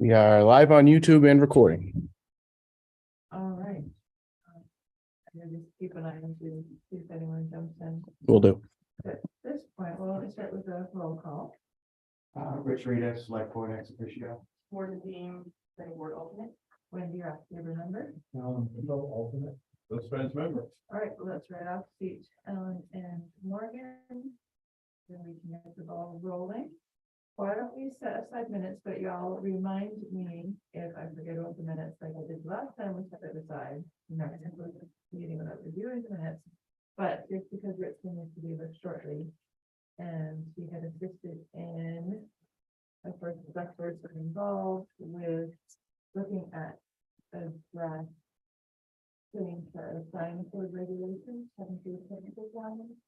We are live on YouTube and recording. All right. I'm gonna just keep an eye on to see if anyone jumps in. Will do. At this point, well, let's start with a roll call. Rich Rita, select board ex officio. Board of Dean, planning board alternate. Wendy, you're active member. No alternate. Those friends member. All right, well, let's write off seat Ellen and Morgan. Then we can get the ball rolling. Why don't we set aside minutes, but y'all remind me if I forget about the minutes like I did last time, we set it aside. I'm not gonna include the meeting without reviewing the minutes. But just because Rich needs to leave us shortly, and he had assisted in the first person involved with looking at a draft thing for sign code regulations, having to do technical requirements.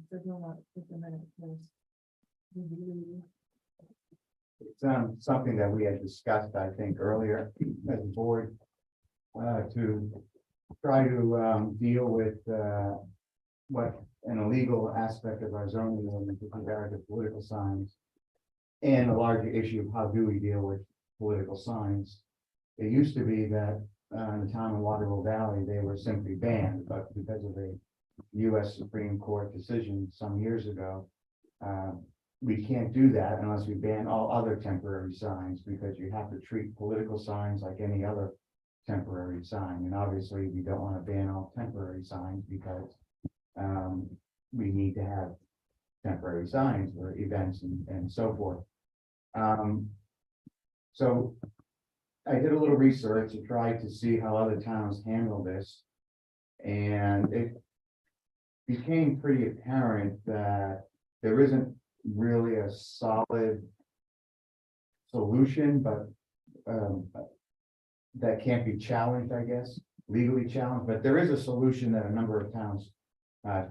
So no one with the minutes was review. It's something that we had discussed, I think, earlier as a board. To try to deal with what an illegal aspect of our zoning ordinance with regard to political signs. And a larger issue of how do we deal with political signs. It used to be that in the town of Waterville Valley, they were simply banned, but because of a US Supreme Court decision some years ago, we can't do that unless we ban all other temporary signs, because you have to treat political signs like any other temporary sign. And obviously we don't want to ban all temporary signs because we need to have temporary signs for events and so forth. So I did a little research to try to see how other towns handle this. And it became pretty apparent that there isn't really a solid solution, but that can't be challenged, I guess, legally challenged. But there is a solution that a number of towns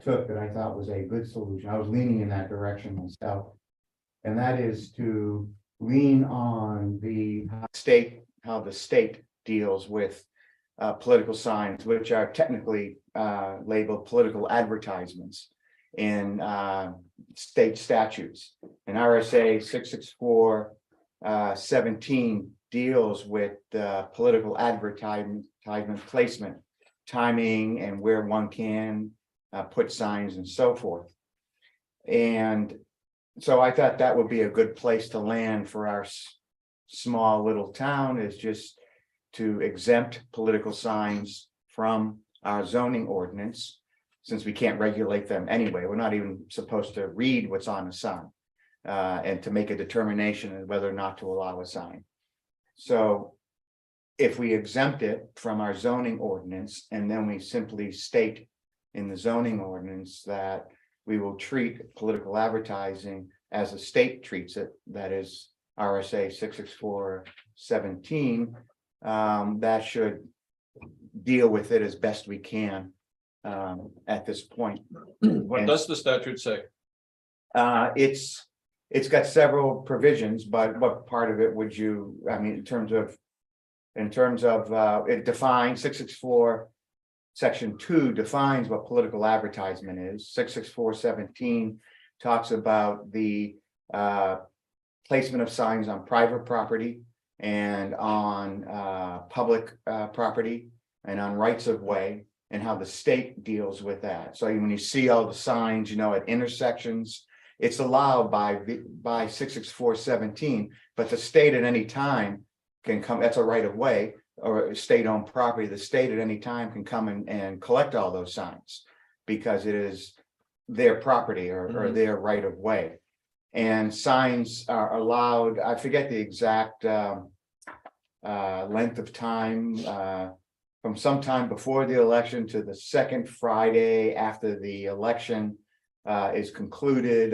took that I thought was a good solution. I was leaning in that direction myself. And that is to lean on the how the state deals with political signs, which are technically labeled political advertisements in state statutes. And RSA 664-17 deals with political advertisement placement, timing, and where one can put signs and so forth. And so I thought that would be a good place to land for our small little town, is just to exempt political signs from our zoning ordinance, since we can't regulate them anyway. We're not even supposed to read what's on a sign and to make a determination of whether or not to allow a sign. So if we exempt it from our zoning ordinance, and then we simply state in the zoning ordinance that we will treat political advertising as the state treats it, that is RSA 664-17, that should deal with it as best we can at this point. What does the statute say? It's got several provisions, but what part of it would you, I mean, in terms of it defines 664 section 2 defines what political advertisement is. 664-17 talks about the placement of signs on private property and on public property and on rights of way, and how the state deals with that. So when you see all the signs, at intersections, it's allowed by 664-17, but the state at any time can come, that's a right of way or state-owned property. The state at any time can come and collect all those signs because it is their property or their right of way. And signs are allowed, I forget the exact length of time, from sometime before the election to the second Friday after the election is concluded.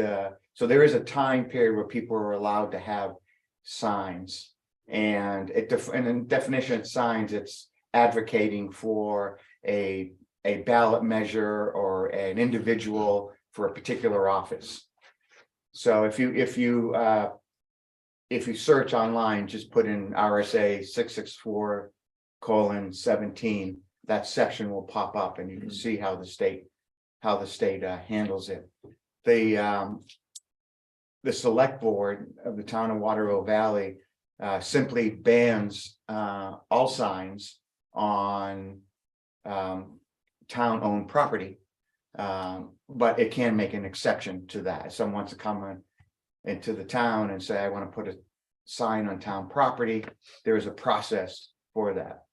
So there is a time period where people are allowed to have signs. And in the definition of signs, it's advocating for a ballot measure or an individual for a particular office. So if you search online, just put in RSA 664:17, that section will pop up, and you can see how the state handles it. the select board of the town of Waterville Valley simply bans all signs on town-owned property. But it can make an exception to that. If someone wants to come into the town and say, I want to put a sign on town property, there is a process for that.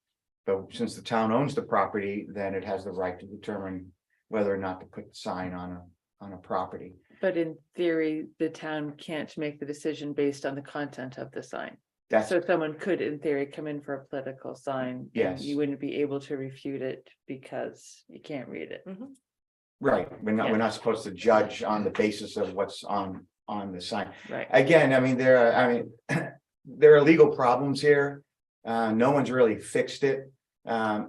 But since the town owns the property, then it has the right to determine whether or not to put the sign on a property. But in theory, the town can't make the decision based on the content of the sign. That's So someone could, in theory, come in for a political sign. and Yes. You wouldn't be able to refute it because you can't read it. right. We're Yeah. not supposed to judge on the basis of what's on the sign. Right. Again, I mean, there are legal problems here. No one's really fixed it.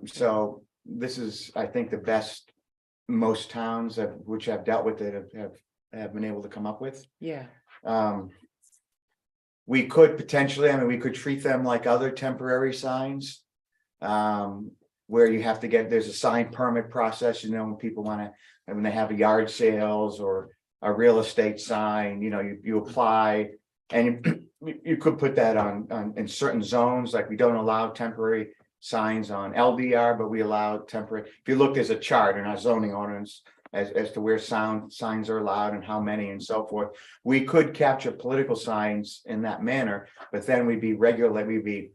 So this is, I think, the best most towns which have dealt with it have been able to come up with. Yeah. We could potentially, I mean, we could treat them like other temporary signs. Where you have to there's a sign permit process, when people when they have a yard sales or a real estate sign, you apply. And you could put that on in certain zones, like we don't allow temporary signs on LDR, but we allow temporary. If you look, there's a chart in our zoning ordinance as to where signs are allowed and how many and so forth. We could capture political signs in that manner, but then we'd be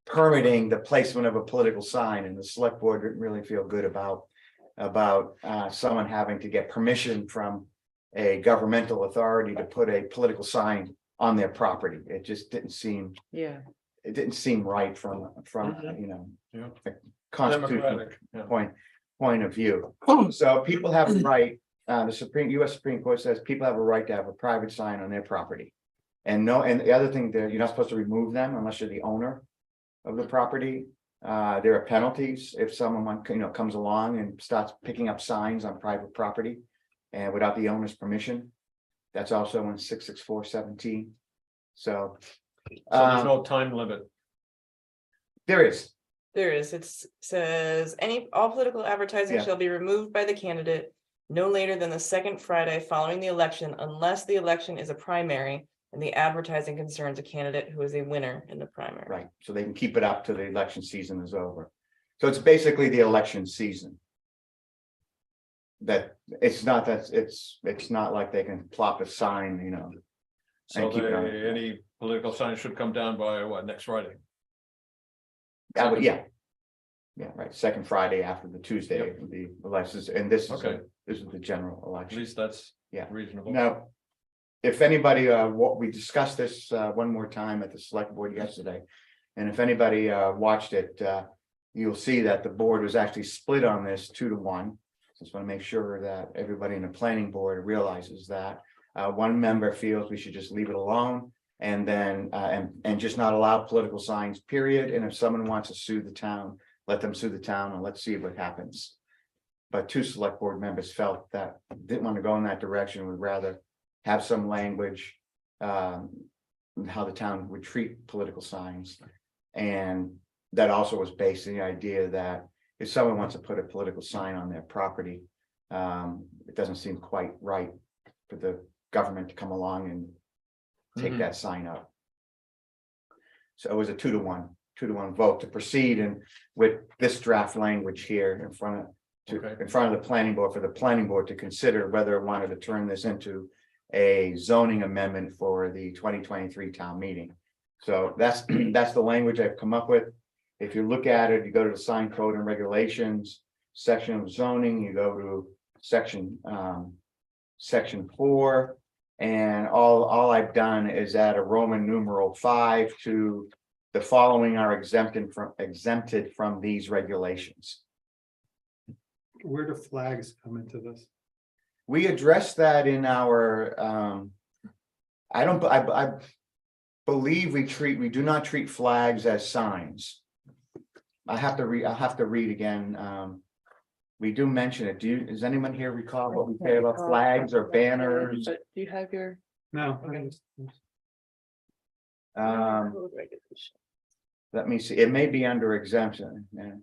permitting the placement of a political sign, and the select board didn't really feel good about someone having to get permission from a governmental authority to put a political sign on their property. It just didn't seem right from Yeah. a constitutional Democratic. Yeah. point of view. So people have a right, the US Supreme Court says people have a right to have a private sign on their property. And the other thing, you're not supposed to remove them unless you're the owner of the property. There are penalties if someone comes along and starts picking up signs on private property and without the owner's permission. That's also in 664-17. So So there's no time limit. there is. There is, it says, all political advertising Yeah. shall be removed by the candidate no later than the second Friday following the election, unless the election is a primary and the advertising concerns a candidate who is a winner in the primary. Right, so they can keep it up till the election season is over. So it's basically the election season. That it's not like they can plop a sign, So And keep it on. any political sign should come down by next Friday? Yeah, right, second Friday after the Tuesday Yep. of the elections, and this is Okay. the general At election. least that's Yeah. reasonable. Now, if anybody, what we discussed this one more time at the select board yesterday, and if anybody watched it, you'll see that the board was actually split on this 2-1. Just want to make sure that everybody in the planning board realizes that. One member feels we should just leave it alone and then and just not allow political signs, period. And if someone wants to sue the town, let them sue the town and let's see what happens. But 2 select board members felt that didn't want to go in that direction, would rather have some language how the town would treat political signs. And that also was based on the idea that if someone wants to put a political sign on their property, it doesn't seem quite right for the government to come along and take Mhm. that sign up. So it was a 2-1 vote to proceed and with this draft language here in front of the planning board, for the planning board to consider whether it wanted to turn this into a zoning amendment for the 2023 town meeting. So that's the language I've come up with. If you look at it, you go to the sign code and regulations section of zoning, you go to section 4, and all I've done is add a Roman numeral 5 to the following are exempted from these regulations. Where do flags come into this? We addressed that in our, I believe we do not treat flags as signs. I'll have to read again. We do mention it. Does anyone here recall what we say about flags or banners? But do you have your? No. Code regulation. Let me see, it may be under exemption, yeah.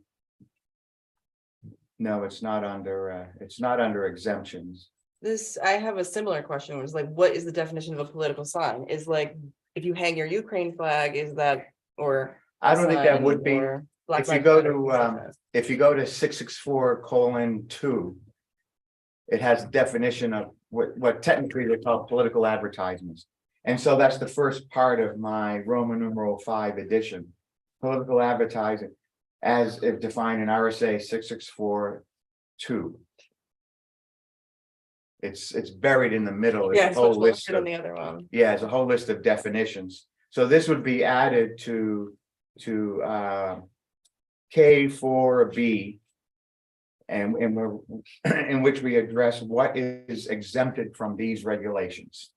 No, it's not under exemptions. This, I have a similar question, which is like, what is the definition of a political sign? Is like, if you hang your Ukraine flag, is that, or? I don't think that sign, would be, or Black if you Lives go Matter, to, things like that. if you go to 664:2. It has definition of what technically they call political advertisements. And so that's the first part of my Roman numeral 5 edition. Political advertising as if defined in RSA 664:2. It's buried in the middle. It's Yeah, a it's whole much list longer than of, the other one. yeah, it's a whole list of definitions. So this would be added to K4B. And we're, in which we address what is exempted from these regulations.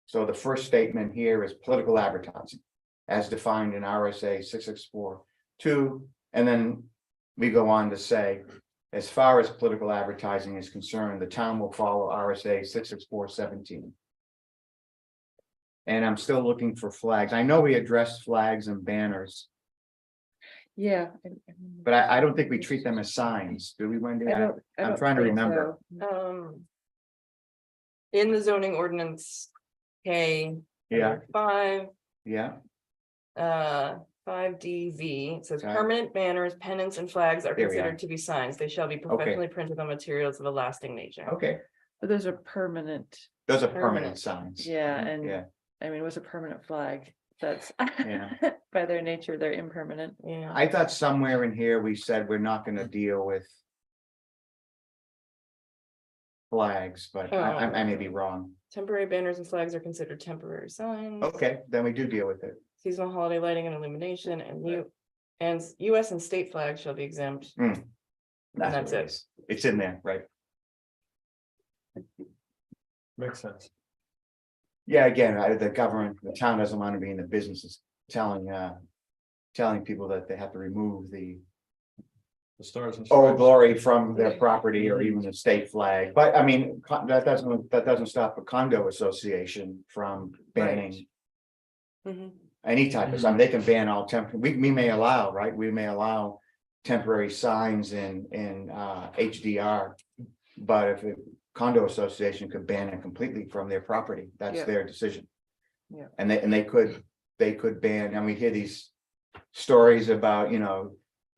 So the first statement here is political advertising, as defined in RSA 664:2, and then we go on to say, as far as political advertising is concerned, the town will follow RSA 664:17. And I'm still looking for flags. I know we addressed flags and banners, Yeah. but I don't think we treat them as signs, do we, Wendy? I'm trying to remember. In the zoning ordinance, K. Yeah. 5, Yeah, 5DV, it says Got it. permanent banners, pennants and flags are There we are. considered to be signs. They shall be professionally printed on materials of a lasting nature. okay, But those are permanent, those are Permanent. permanent signs. yeah, and Yeah, I mean, what's a permanent flag? That's Yeah. by their nature, they're impermanent. Yeah, I thought somewhere in here we said we're not gonna deal with flags, but I may be wrong. temporary banners and flags are considered temporary signs. Okay, then we do deal with it. Seasonal holiday lighting and illumination and US and state flags shall be exempt. That's That's what it. is. It's in there, right? Makes sense. Yeah, again, the government, the town doesn't want to be in the business of telling people that they have to remove the The stars and. Old stripes. Glory from their property or even the state flag. But I mean, that doesn't stop a condo association from banning Mhm. any type of sign. They can ban all we may allow, right? We may allow temporary signs in HDR. But if a condo association could ban it completely from their property, that's Yeah. their decision. Yeah. And they could ban, and we hear these stories about,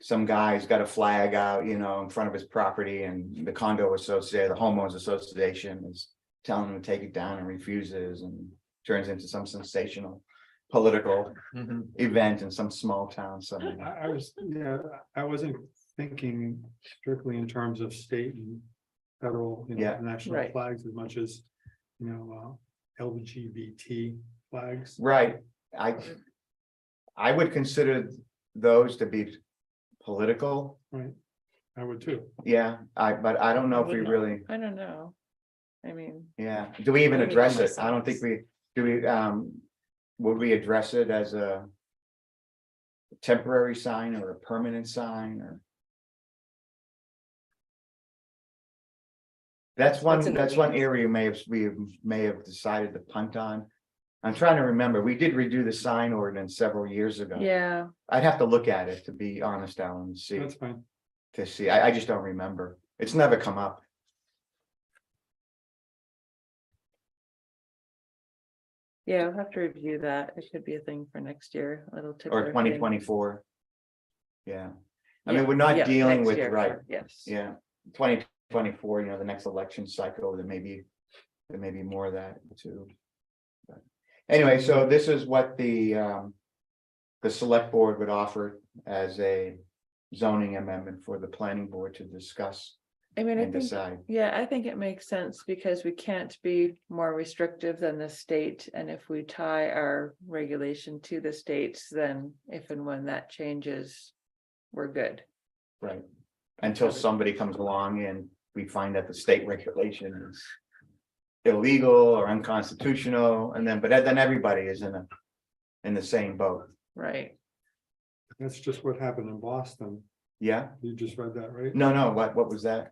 some guy's got a flag out, in front of his property, and the condo association, the homeowners association is telling him to take it down and refuses, and turns into some sensational political Mhm. event in some small town somewhere. I wasn't thinking strictly in terms of state and federal, Yeah. national Right. flags as much as, LGBT flags. Right, I would consider those to be political, I would too. yeah, but I don't know if we Wouldn't. really, I don't know. I mean, yeah, do we even Maybe address not it? I don't think myself. would we address it as a temporary sign or a permanent sign or? That's What's in the one weeds? area we may have decided to punt on. I'm trying to remember, we did redo the sign ordinance several years ago. yeah, I'd have to look at it, to be honest, Alan, That's fine. to see, I just don't remember. It's never come up. yeah, I'll have to review that. It could be a thing for next year, a little tip. Or thing. 2024. Yeah, I mean, Yeah, we're not yeah, dealing next with, year, right, yes. yeah, 2024, the next election cycle, there may be more of that too. But anyway, so this is what the select board would offer as a zoning amendment for the planning board to discuss I mean, I and think, decide. yeah, I think it makes sense because we can't be more restrictive than the state. And if we tie our regulation to the states, then if and when that changes, we're good. Right, until somebody comes along and we find that the state regulation is illegal or unconstitutional, and then everybody is in the same boat. Right. That's just what happened in Boston. Yeah, You just read that, right? no, what was that?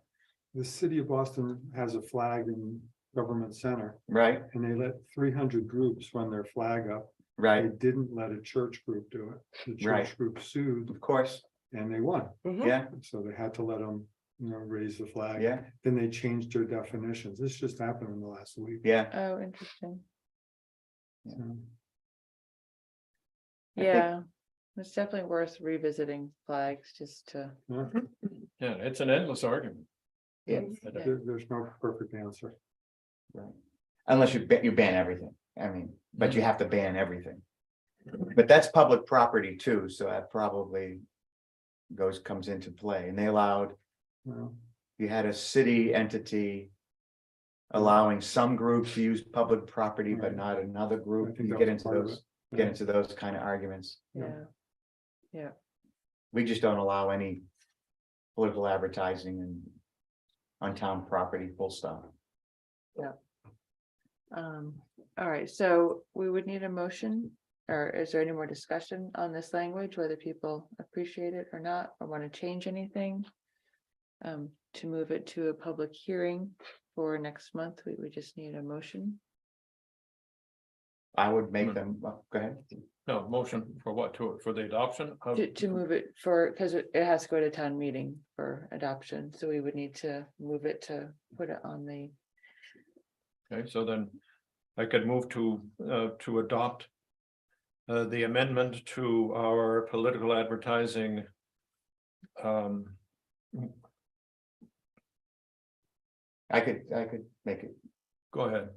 The city of Boston has a flag in Government Center, Right, and they let 300 groups run their flag up. They right, didn't let a church group do it. The Right. church group sued of course, and they won. Mhm. yeah, So they had to let them raise the flag. Yeah, Then they changed their definitions. This just happened in the last week. yeah. Oh, interesting. So, I think- Yeah, it's definitely worth revisiting flags just to. yeah, Yeah, it's an endless argument. Yeah. there's no perfect answer. Right. Unless you ban everything, I mean, but you have to ban everything. But that's public property too, so that probably comes into play, and they allowed, Well, you had a city entity. Allowing some groups to use public property, but Right. not another I group, think you that get was into part of those, it. get into those kind of arguments. Yeah, We just don't allow any. Political advertising and. On town property, full stop. all right, so we would need a motion, or is there any more discussion on this language, whether people appreciate it or not, or want to change anything? To move it to a public hearing for next month, we would just need a motion. I would make them, well, go ahead. No, motion for what, for the adoption of? To move it for, because it has to go to town meeting for adoption, so we would need to move it to put it on the. Okay, so then I could move to adopt the amendment to our political advertising. I could make it. Go ahead.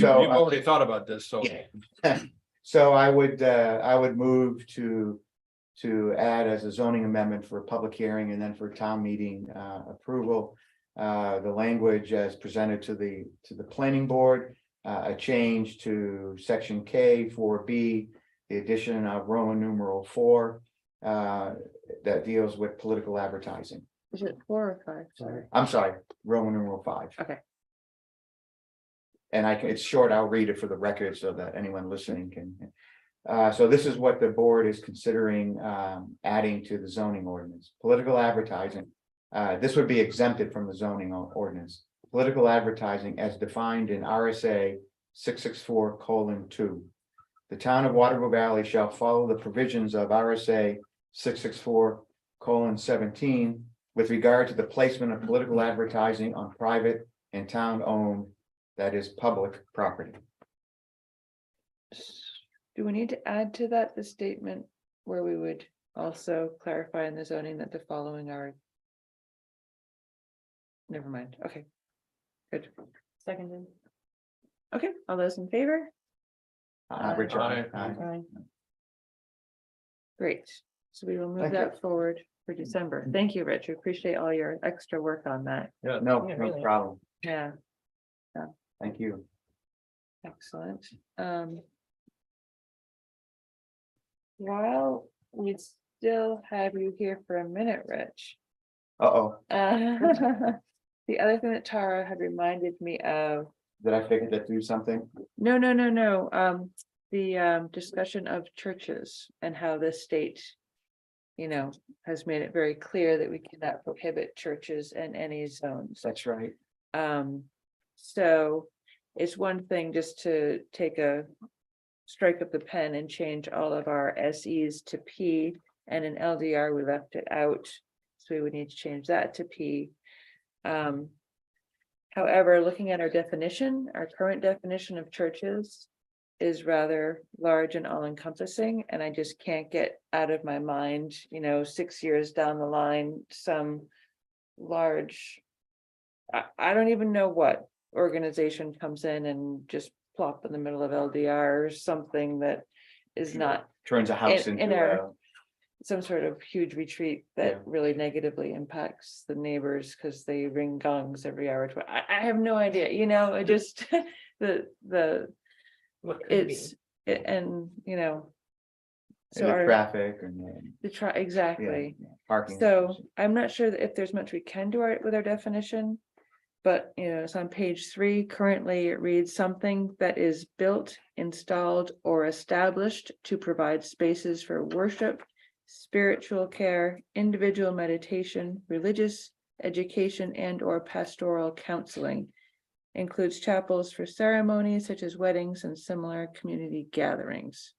So, You've already thought about this, so. Yeah. So I would move to add as a zoning amendment for a public hearing and then for town meeting approval. The language as presented to the planning board, a change to section K 4B, the addition of Roman numeral 4 that deals with political advertising. Is it 4 or 5? Sorry. I'm sorry, Roman numeral 5. Okay. And it's short, I'll read it for the record so that anyone listening can. So this is what the board is considering adding to the zoning ordinance, political advertising. This would be exempted from the zoning ordinance. Political advertising as defined in RSA 664:2. The town of Waterville Valley shall follow the provisions of RSA 664:17 with regard to the placement of political advertising on private and town-owned, that is public property. Do we need to add to that the statement where we would also clarify in the zoning that the following are? Never mind, okay. Good. Seconded. Okay, all those in favor? Richard, Aye. aye. Great, so we will move Thank you. that forward for December. Thank you, Rich. We appreciate all your extra work on that. Yeah, No, Yeah, no really. problem. Yeah, Thank you. excellent. While we still have you here for a minute, Rich. Uh-oh, The other thing that Tara had reminded me of, did I forget to do something? no, the discussion of churches and how the state, has made it very clear that we cannot prohibit churches in any zones. That's right. So it's one thing just to strike up the pen and change all of our SEs to P, and in LDR, we left it out. So we would need to change that to P. However, looking at our definition, our current definition of churches is rather large and all encompassing, and I just can't get out of my mind, 6 years down the line, some large, I don't even know what organization comes in and just plop in the middle of LDR or something that is not Turns a house In- into in our- a, some sort of huge retreat that Yeah. really negatively impacts the neighbors because they ring gongs every hour. I have no idea, it just, the, What could it be? and, and so the our, traffic and exactly. parking. So I'm not sure that if there's much we can do with our definition. But, it's on page 3. Currently, it reads something that is built, installed, or established to provide spaces for worship, spiritual care, individual meditation, religious education, and or pastoral counseling. Includes chapels for ceremonies such as weddings and similar community gatherings.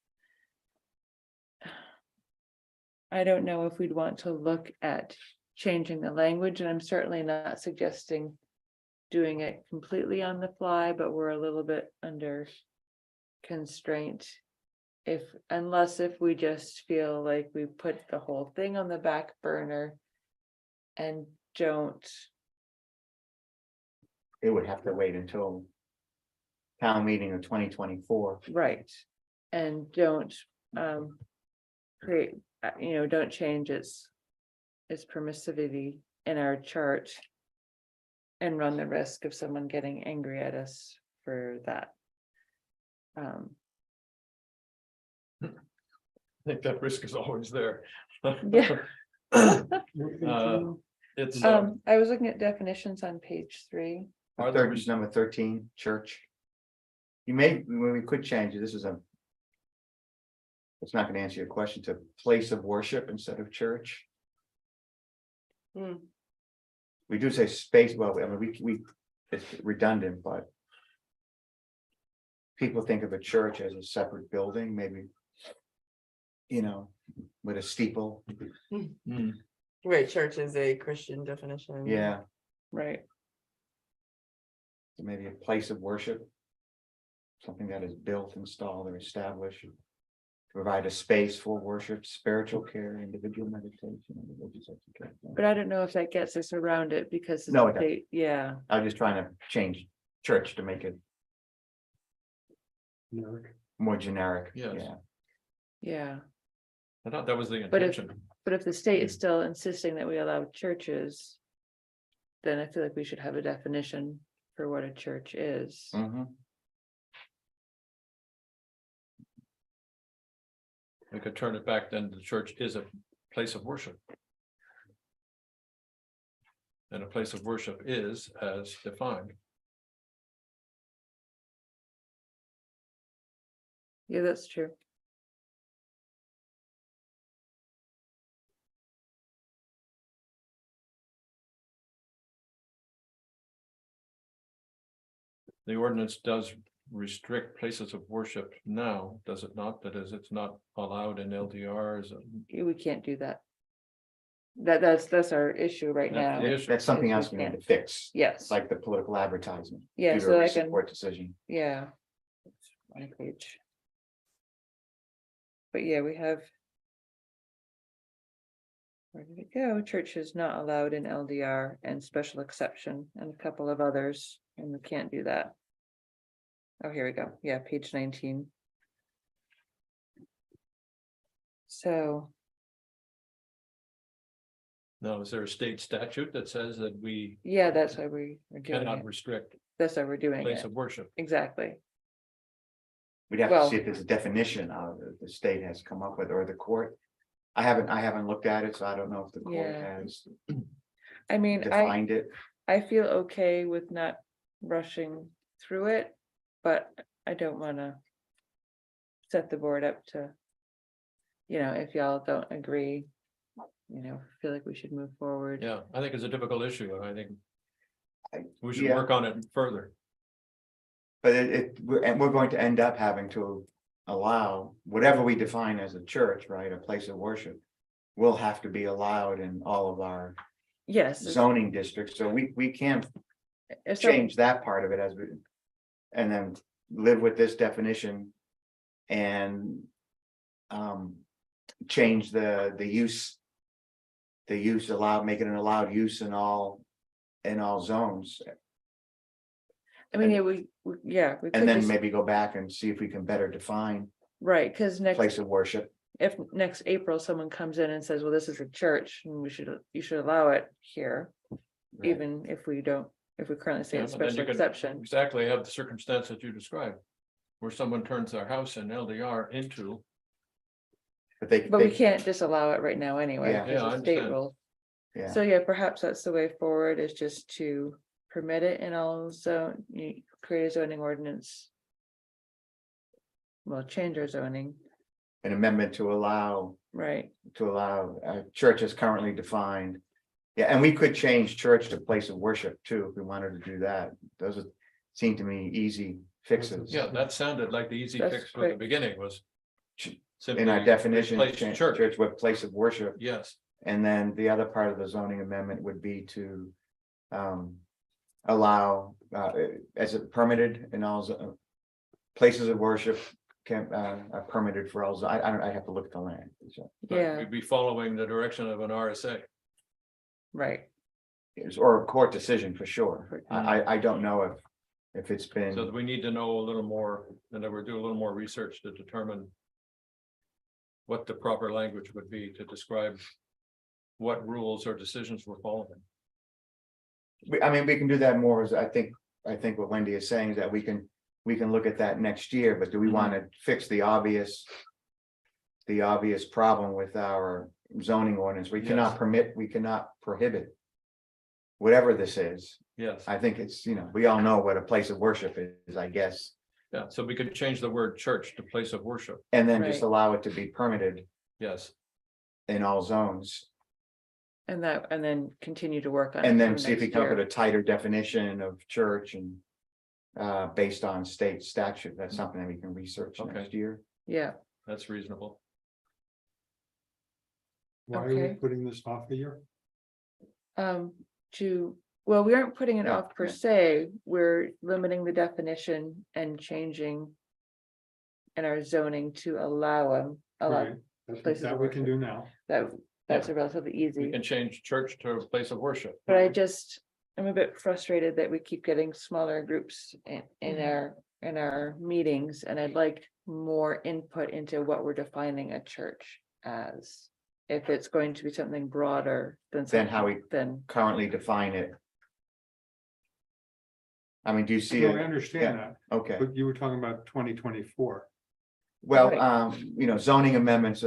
I don't know if we'd want to look at changing the language, and I'm certainly not suggesting doing it completely on the fly, but we're a little bit under constraint. Unless if we just feel like we put the whole thing on the back burner and don't, It would have to wait until town meeting of 2024. right, and don't create, don't change its permissivity in our chart and run the risk of someone getting angry at us for that. I think that risk is always there. Yeah. It's, I was looking at definitions on page 3. Are Third there, is number 13, church. We could change it, this is a. It's not gonna answer your question, to place of worship instead of church. Hmm. We do say space, well, I mean, it's redundant, but. People think of a church as a separate building, maybe. With a steeple, Hmm, Right, church is a Christian definition. yeah, Right. maybe a place of worship. Something that is built, installed, or established. To provide a space for worship, spiritual care, individual meditation. And religious education. But I don't know if that gets us around it because. it's No, it doesn't. Yeah, I'm just trying to change church to make it more generic. Yes. Yeah. yeah. I thought that was the But if- intention. But if the state is still insisting that we allow churches, then I feel like we should have a definition for what a church is. Mhm. We could turn it back, then the church is a place of worship. And a place of worship is as defined. Yeah, that's true. The ordinance does restrict places of worship now, does it not? That is, it's not allowed in LDRs. We can't do that. That's our issue right That's the now. issue. That's something we else we need to can't. fix, Yes, like the political advertising. yeah, due to so a I recent can, court decision. yeah. One page. But yeah, we have. Where did it go? Church is not allowed in LDR and special exception and a couple of others, and we can't do that. Oh, here we go. Yeah, page 19. So, Now, is there a state statute that says that we yeah, that's why we are doing cannot it. restrict That's why we're doing place it. of worship? Exactly. We'd have to Well- see if there's a definition of the state has come up with, or the court. I haven't looked at it, so I don't know if the court Yeah. has I mean, defined it. I feel okay with not rushing through it, but I don't wanna set the board up to, if y'all don't agree, feel like we should move forward. Yeah, I think it's a difficult issue, and I think we should Yeah. work on it further. But we're going to end up having to allow whatever we define as a church, right, a place of worship. Will have to be allowed in all of our Yes. zoning districts, so we can't if some- change that part of it as we. And then live with this definition. And. Change the use. The use allowed, make it an allowed use in all zones, I mean, yeah, we could and then just, maybe go back and see if we can better define right, cause place next, of worship. if next April, someone comes in and says, well, this is a church and you should allow it here. Right. Even if we currently say Yeah, it's but then special you could exception, Exactly have the circumstance that you described. Where someone turns their house in LDR into, But they, but we can't disallow it right now anyway. Yeah. 'cause Yeah, I the state understand. rule. yeah, So yeah, perhaps that's the way forward, is just to permit it in all zone, you create a zoning ordinance. Well, change our zoning, an amendment to allow right, church as currently defined. Yeah, and we could change church to place of worship too, if we wanted to do that. Those would seem to me easy fixes. yeah, that sounded like the easy That's fix from the great. beginning was. In our definition, Place change church, church with place of worship, yes, And then the other part of the zoning amendment would be to allow, as it permitted in all places of worship can are permitted for all, I don't, I have to look at the land. So, But Yeah, We'd be following the direction of an RSA. right. or a court decision for sure. For- I don't know if it's So been, we need to know a little more, and then we'll do a little more research to determine what the proper language would be to describe what rules or decisions we're following. I mean, we can do that more as I think what Wendy is saying is that we can look at that next year, but do we want to fix the obvious problem with our zoning ordinance? We cannot Yes. permit, we cannot prohibit whatever this is. Yes, I think it's, we all know what a place of worship is, I guess, yeah, so we could change the word church to place of worship. and then just Right. allow it to be permitted Yes, in all zones. And then continue to work on. it And then for see if we next come up year. with a tighter definition of church and based on state statute. That's something that we can research Okay. next year. Yeah, that's reasonable. Why are we Okay. putting this off a year? well, we aren't putting it Yeah. off per se, we're limiting the definition and changing. In our zoning to allow Right, places that of we can worship. do now. that's a relatively We easy. can change church to a place of worship. But I'm a bit frustrated that we keep getting smaller groups in our meetings, and I'd like more input into what we're defining a church as. If it's going to be something broader than. Than how we- Then, Currently define it. I mean, do you see No, I it? understand that, Okay, but you were talking about 2024. well, Right. zoning amendments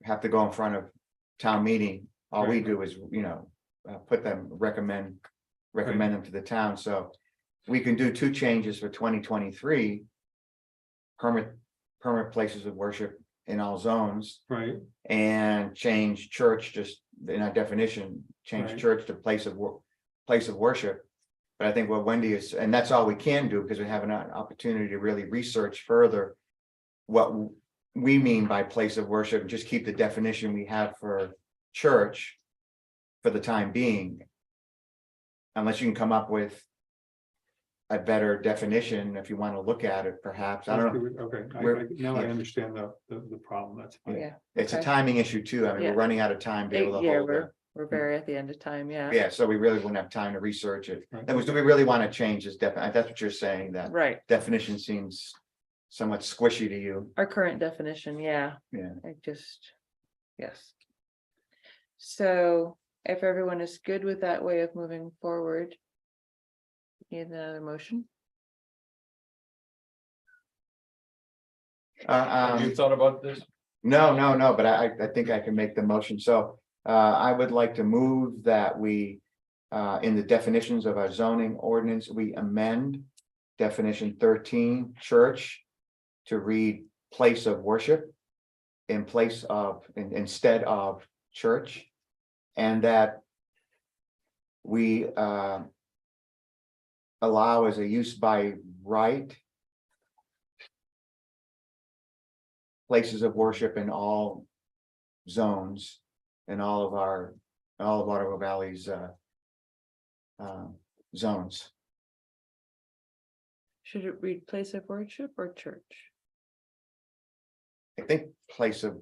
have to go in front of town meeting. All we Right. do is, put them, recommend them to the town, so. We can do two changes for 2023. Permit places of worship in all zones Right, and change church, just in our definition, change Right. church to place of worship. But I think what Wendy is, and that's all we can do, because we have an opportunity to really research further. What we mean by place of worship, and just keep the definition we have for church. For the time being. Unless you can come up with. A better definition, if you want to look at it, perhaps, I don't know, okay, We're- now I yeah. understand the problem, that's fine. yeah. it's a Okay. timing issue too, I mean, Yeah. we're running out of time to be able to Yeah, hold it. we're very at the end of time, yeah. Yeah, so we really wouldn't have time to research it. Right. That was, do we really want to change this that's what you're saying, that Right, definition seems somewhat squishy to you. our current definition, yeah. Yeah. Yes. So if everyone is good with that way of moving forward. Need another motion? Have you thought about this? No, but I think I can make the motion, so, I would like to move that we. In the definitions of our zoning ordinance, we amend definition 13, church. To read place of worship. Instead of church. And that. We allow as a use by right. Places of worship in all zones in all of Ottawa Valley's zones. Should it read place of worship or church? I think place of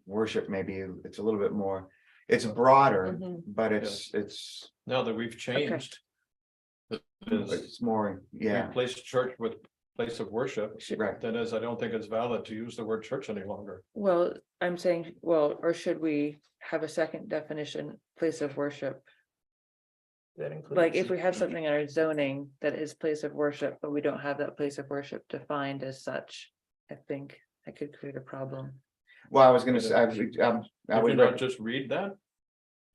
worship, maybe it's a little bit more, it's broader, Mhm. but it's Now that we've changed. it's more, yeah, Replace church with place of worship, right. that is, I don't think it's valid to use the word church any longer. Well, I'm saying, or should we have a second definition, place of worship? That includes. Like if we have something in our zoning that is place of worship, but we don't have that place of worship defined as such. I think I could create a problem. Well, I was gonna say, I Would was, you not just read that?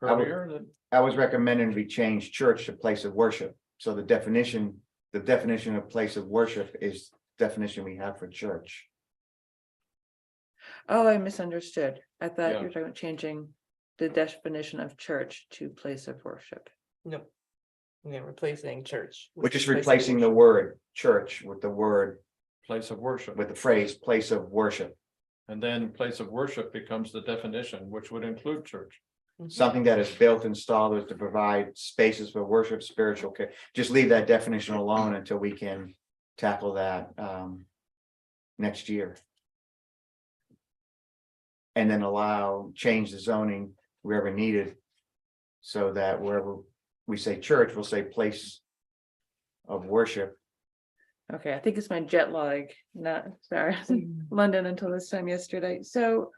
I would- Earlier, that, I was recommending we change church to place of worship, so the definition of place of worship is definition we have for church. Oh, I misunderstood. I thought Yeah. you were talking about changing the definition of church to place of worship. No. Yeah, replacing church. We're with just place of replacing the worship. word church with the word, place of worship, with the phrase place of worship. and then place of worship becomes the definition, which would include church. Something that is built, installed, is to provide spaces for worship, spiritual care. Just leave that definition alone until we can tackle that next year. And then change the zoning wherever needed. So that wherever we say church, we'll say place of worship. Okay, I think it's my jet lag, not, sorry, I was in London until this time yesterday, so.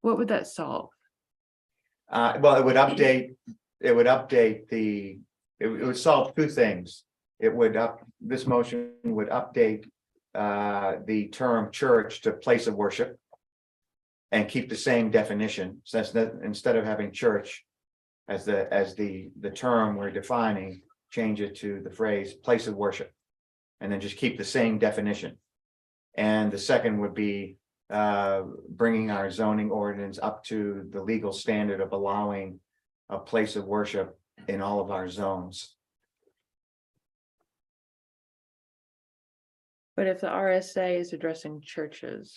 What would that solve? Well, it would update it would solve two things. This motion would update the term church to place of worship. And keep the same definition, since that instead of having church as the term we're defining, change it to the phrase place of worship. And then just keep the same definition. And the second would be bringing our zoning ordinance up to the legal standard of allowing a place of worship in all of our zones. But if the RSA is addressing churches,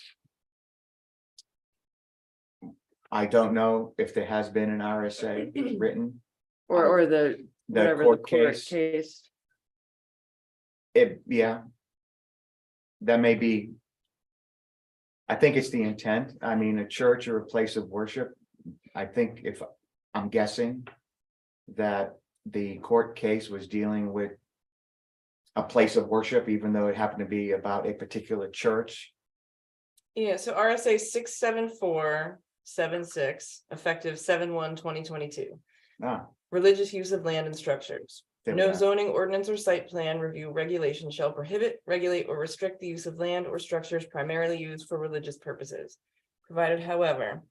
I don't know if there has been an RSA written. or the, The whatever the court court case, case, yeah. That may be. I think it's the intent. I mean, a church or a place of worship. I think if I'm guessing that the court case was dealing with a place of worship, even though it happened to be about a particular church. Yeah, so RSA 67476, effective 7/1/2022. Ah, Religious use of land and structures. there we No are. zoning ordinance or site plan review regulation shall prohibit, regulate, or restrict the use of land or structures primarily used for religious purposes. Provided, however,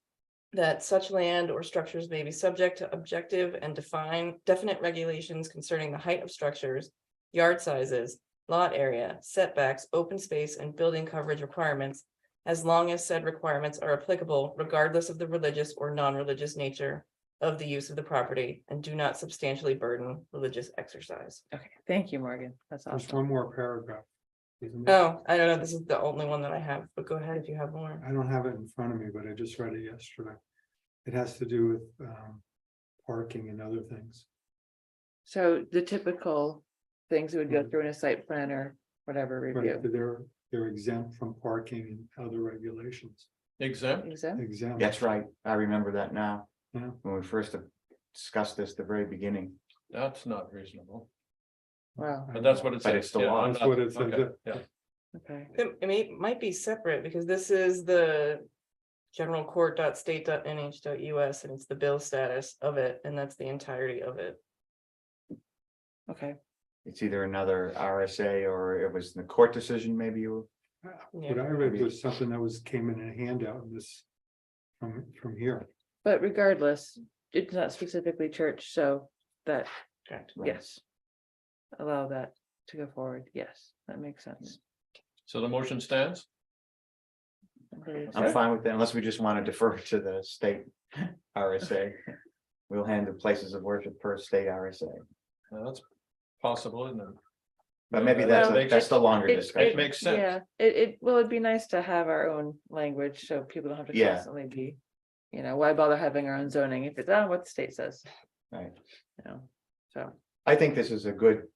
that such land or structures may be subject to objective and definite regulations concerning the height of structures, yard sizes, lot area, setbacks, open space, and building coverage requirements, as long as said requirements are applicable regardless of the religious or non-religious nature of the use of the property and do not substantially burden religious exercise. okay, thank you, Morgan, that's There's awesome. one more paragraph. isn't there? Oh, I don't know, this is the only one that I have, but go ahead if you have more. I don't have it in front of me, but I just read it yesterday. It has to do with parking and other things. So the typical things that would go Mhm. through in a site plan or whatever Right, review. but they're exempt from parking and other regulations. Exempt, Exempt? Exempt. That's right. I remember that now. Yeah. When we first discussed this, the very beginning. that's not reasonable, Wow, but that's what it says. But it's the Yeah, law. I'm That's not- what it says. okay, yeah. okay, Might be separate because this is the general court.state.nh.us and it's the bill status of it, and that's the entirety of it. okay, It's either another RSA or it was the court decision, maybe you. What I read was something that came in a handout in this from here. but regardless, it's not specifically church, so that, Correct. yes. Allow that to go forward, yes, that makes sense. So the motion stands? I'm fine with that, unless we just want to defer to the state RSA. We'll handle places of worship per state RSA, That's possible, isn't it? but maybe Well, that's the longer It- discussion. makes sense. Yeah, well, it'd be nice to have our own language, so people don't have to Yeah. constantly be. You know, why bother having our own zoning if it's, what the state says, Right. you know, so, I think this is a good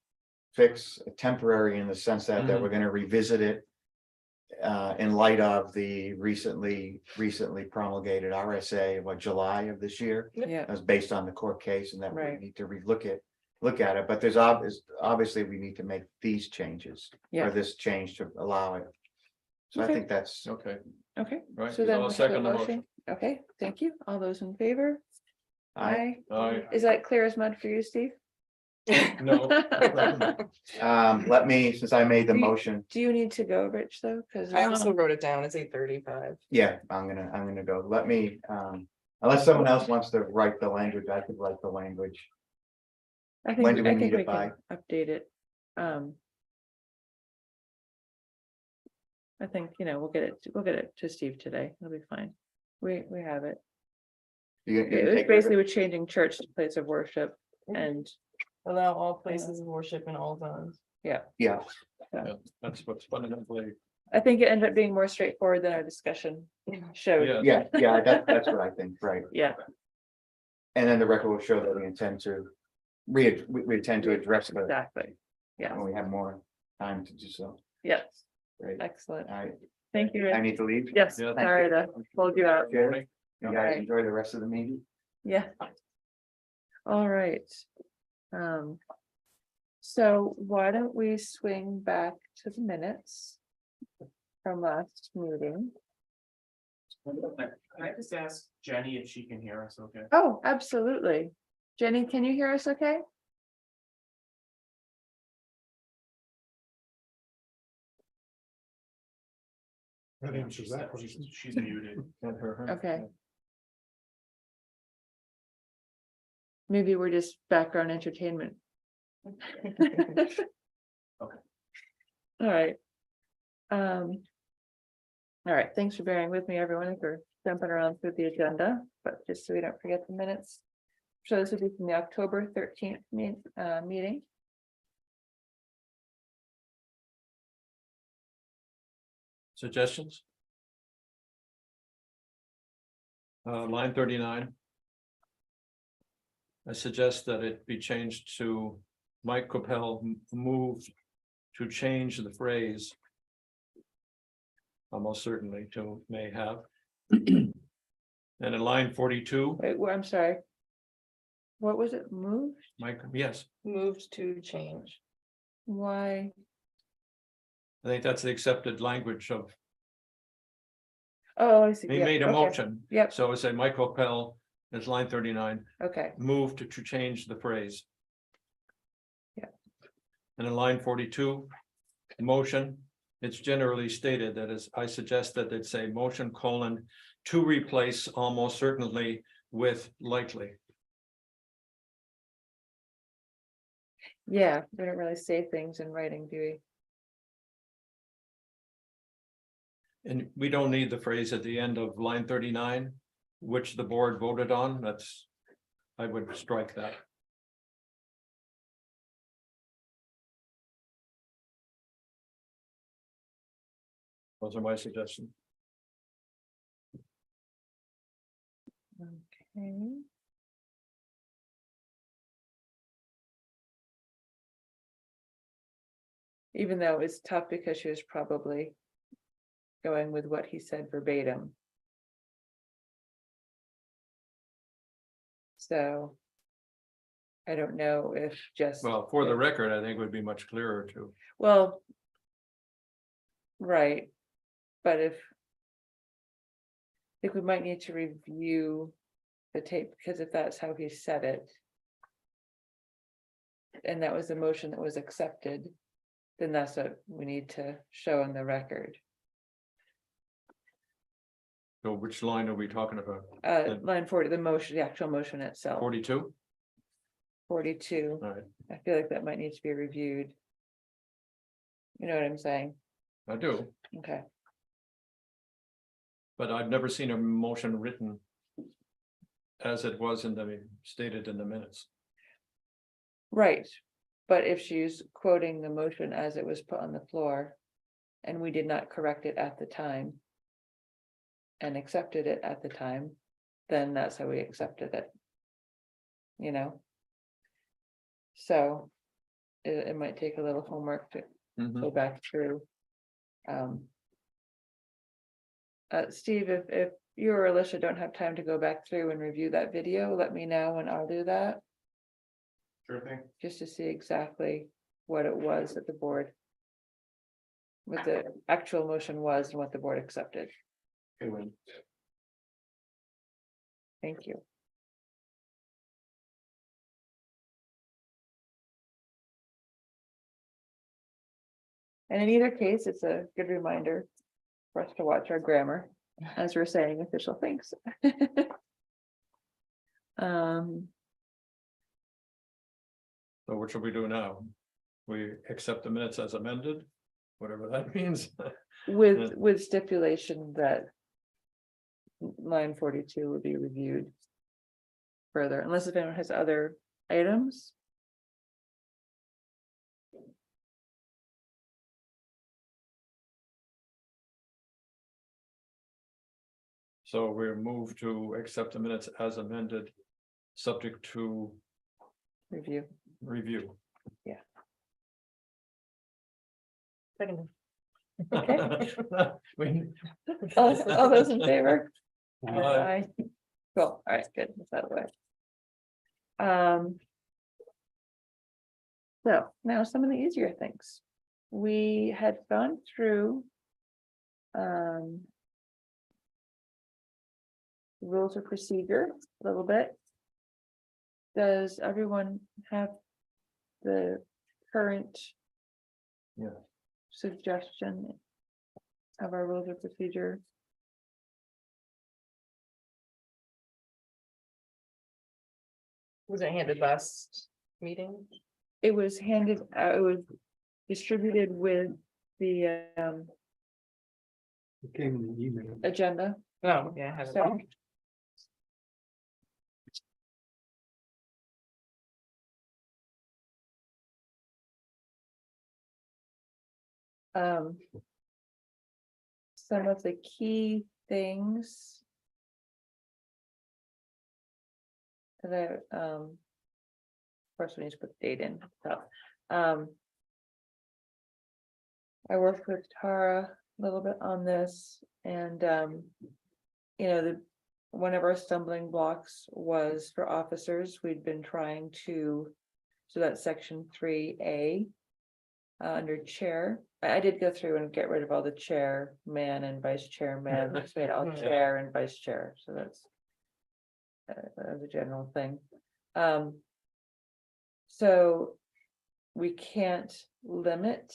fix, temporary in the sense that Mhm. we're gonna revisit it. In light of the recently promulgated RSA, July of this year. yeah, That was based on the court case and that we Right. need to look at it, but there's obviously we need to make these changes. Yeah. Or this change to allow it. So I Okay. think that's, Okay, okay. right, So then I'll we'll have a second the motion. Okay, thank you, all those in favor? I, Aye. Is that clear as mud for you, Steve? No. let me, since I made the Do you- motion, Do you need to go, Rich, though, because. I also wrote it down, it's 8:35. yeah, I'm gonna go, let me, unless someone else wants to write the language, I could write the language. I When think, do we I need think it we can by? update it. I think, we'll get it to Steve today. It'll be fine. We have it. You- you It take was care of basically it? with changing church to place of worship and, Allow all places of worship in all zones. Yeah, Yeah, that's what's fundamentally, I think it ended up being more straightforward than our discussion showed. yeah. yeah, that's what I think, right. Yeah. And then the record will show that we intend to, we intend to address it Exactly. Yeah, when we have more time to do so. yes, Great. excellent. I, Thank you. I need to leave. Yes, Yeah. sorry to hold you out. Jared, you guys Okay. enjoy the rest of the meeting. Yeah. All right. So why don't we swing back to the minutes from last meeting? Can I just ask Jenny if she can hear us, okay? Oh, absolutely. Jenny, can you hear us okay? That answers that She's- question. She's muted. Can't hear her. Okay. Maybe we're just background entertainment. Okay. All right. All right, thanks for bearing with me, everyone, for jumping around through the agenda, but just so we don't forget the minutes. So this will be from the October 13th meeting. Suggestions? Line 39. I suggest that it be changed to Mike Capel moved to change the phrase. Almost certainly to may have. And in line 42, Wait, I'm sorry. What was it, moved? Mike, yes, Moved to change. Why? I think that's the accepted language of, Oh, I see. he Yeah, made a okay. motion. Yep, So I say Mike Capel is line 39, okay, moved to change the phrase. Yeah. And in line 42, motion, it's generally stated that is, I suggest that it's a motion colon to replace almost certainly with likely. yeah, we don't really say things in writing, do we? And we don't need the phrase at the end of line 39, which the board voted on, that's, I would strike that. Those are my suggestions. Okay. Even though it's tough because she was probably going with what he said verbatim. So I don't know if just. Well, for the record, I think it would be much clearer to, Well. Right, but if. I think we might need to review the tape, because if that's how he said it. And that was the motion that was accepted, then that's what we need to show in the record. so which line are we talking about? Line 40, the motion, the actual motion itself, 42? 42, All right, I feel like that might need to be reviewed. You know what I'm saying? I do, Okay, but I've never seen a motion written as it was in the, stated in the minutes. right, but if she's quoting the motion as it was put on the floor. And we did not correct it at the time. And accepted it at the time, then that's how we accepted it. You know? So. It might take a little homework to Mhm. go back through. Steve, if you or Alicia don't have time to go back through and review that video, let me know and I'll do that, Sure thing. just to see exactly what it was that the board. What the actual motion was and what the board accepted. Okay, Wayne. Thank you. And in either case, it's a good reminder for us to watch our grammar as we're saying official things. So what should we do now? We accept the minutes as amended, whatever that means. With stipulation that. Line 42 will be reviewed. Further, unless if anyone has other items. So we're moved to accept the minutes as amended subject to Review. review. Second. Okay. We- All those in favor? Uh, Aye. Cool, all right, good, that's out of the way. So now some of the easier things. We had gone through. Rules of procedure a little bit. Does everyone have the current? Yeah. Suggestion of our rules of procedure? Was it handed last meeting? It was handed, it was distributed with the It came in an email. agenda. No, yeah, I haven't. So. Some of the key things. That of course, we need to put the date in, so, I worked with Tara a little bit on this and, you know, one of our stumbling blocks was for officers, we'd been trying to, so that's section 3A. Under chair, I did go through and get rid of all the chairman and vice chairman, just made all chair and vice chair, so that's. As a general thing. So. We can't limit.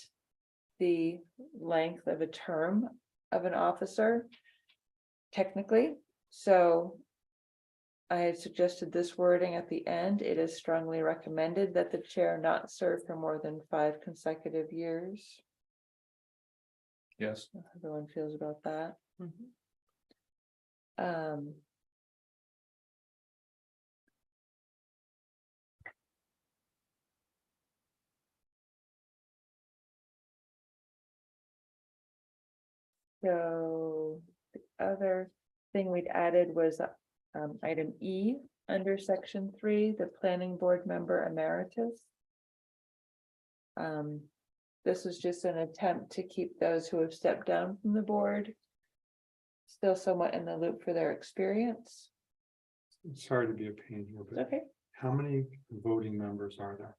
The length of a term of an officer. Technically, so. I had suggested this wording at the end. It is strongly recommended that the chair not serve for more than 5 consecutive years. Yes, How everyone feels about that. Mhm. So the other thing we'd added was item E under section 3, the planning board member emeritus. This is just an attempt to keep those who have stepped down from the board still somewhat in the loop for their experience. Sorry to be a pain here, but Okay, how many voting members are there?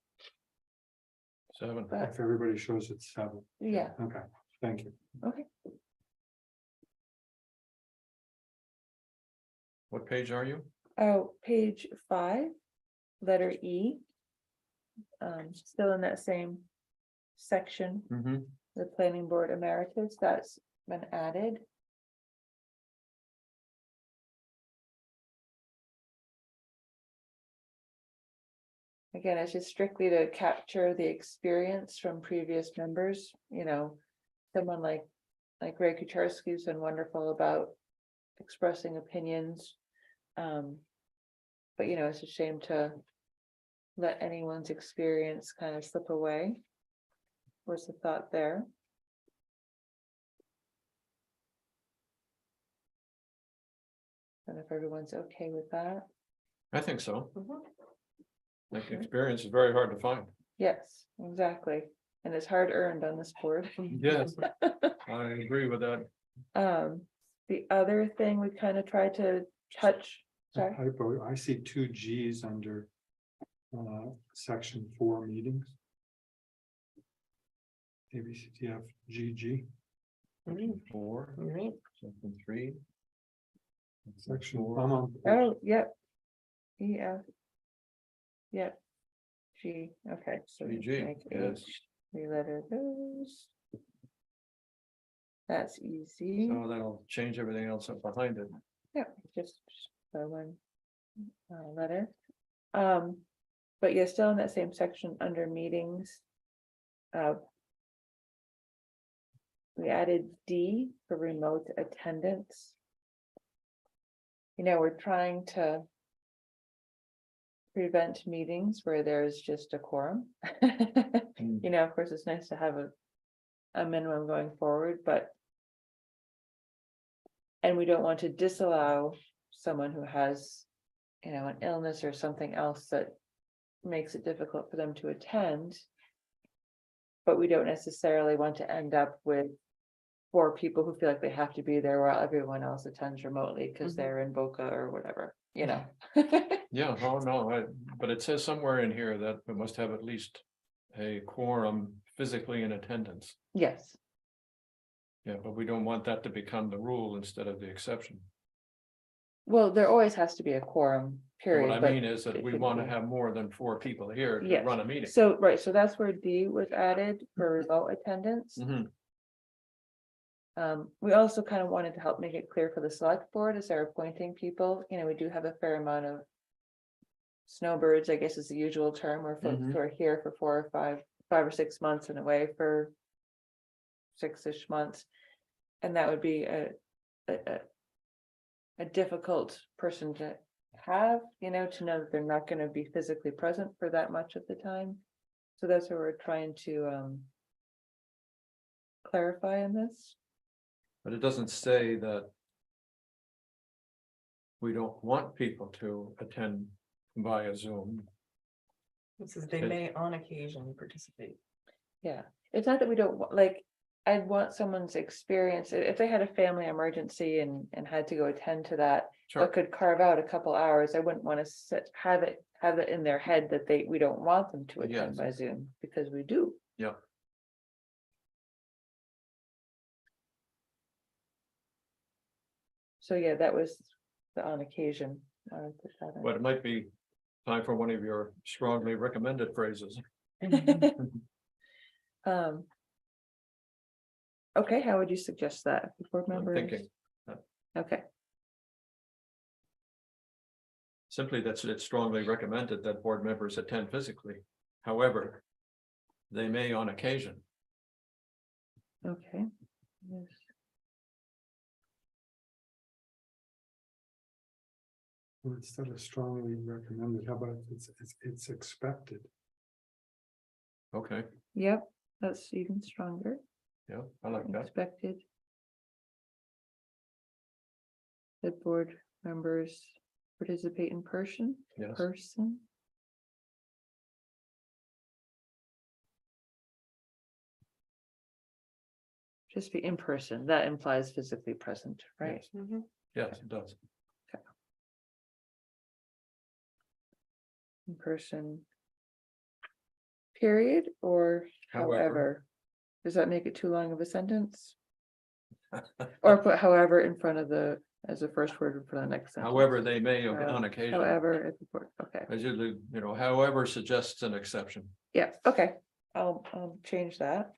7. but If everybody shows it's 7. yeah, Okay, thank you. okay. What page are you? Oh, page 5, letter E. Still in that same section, Mm-hmm. the planning board emeritus, that's been added. Again, it's just strictly to capture the experience from previous members, you know, someone like Ray Kucharski's been wonderful about expressing opinions. But you know, it's a shame to let anyone's experience kind of slip away. Was the thought there? And if everyone's okay with that, I think so. Mhm. Like experience is very hard to find. yes, exactly, and it's hard earned on this board. Yes, I agree with that. The other thing we kind of tried to touch, sorry, Typo, I see 2 Gs under section 4 meetings. ABCTF GG, Mhm. 4, All right. section 3. section, 4. I'm on. oh, yep. EF. Yep. G, okay, so. we GG, make yes. H, 3 letter those. That's easy. So that'll change everything else up behind it. Yeah, just throw one letter. But yeah, still in that same section under meetings. We added D for remote attendance. You know, we're trying to prevent meetings where there's just a quorum. You know, of course, it's nice to have a minimum going forward, but and we don't want to disallow someone who has you know, an illness or something else that makes it difficult for them to attend. But we don't necessarily want to end up with 4 people who feel like they have to be there while everyone else attends remotely because Mhm. they're in Boca or whatever, you know. Yeah, no, but it says somewhere in here that we must have at least a quorum physically in attendance. Yes, Yeah, but we don't want that to become the rule instead of the exception. well, there always has to be a quorum, And period. what I but mean is that it we could want to be- have more than 4 people here to Yes. run a meeting. So, right, so that's where D was added for remote attendance. Mhm. We also kind of wanted to help make it clear for the select board as they're appointing people, you know, we do have a fair amount of. Snowbirds, I guess is the usual term, where folks Mhm. who are here for 4 or 5 or 6 months and away for. 6-ish months, and that would be a difficult person to have, you know, to know that they're not gonna be physically present for that much of the time. So that's what we're trying to clarify in this. But it doesn't say that. We don't want people to attend via Zoom. It says they Okay. may on occasion participate. Yeah, it's not that we don't like, I'd want someone's experience, if they had a family emergency and had to go attend to that. Sure, But could carve out a couple hours, I wouldn't want to have it in their head that we don't want them to attend Yes. by Zoom, because we do. yeah, So yeah, that was the on occasion. I would put that in. but it might be time for one of your strongly recommended phrases. Um. Okay, how would you suggest that? Board I'm members? thinking Okay, simply that it's strongly recommended that board members attend physically. However, they may on occasion. okay. Yes. Well, instead of strongly recommended, how about it's expected? Okay, Yep, that's even stronger, yeah, I like that. expected. That board members participate in person. Yes, Just be in person, that implies physically present, right? Mhm. yes, it does. In person. Period, or However. however, does that make it too long of a sentence? Or put however in front of as a first word for the next sentence. However, they may on occasion. However, if the board, okay, As you know, however suggests an exception. yeah, okay, I'll change that.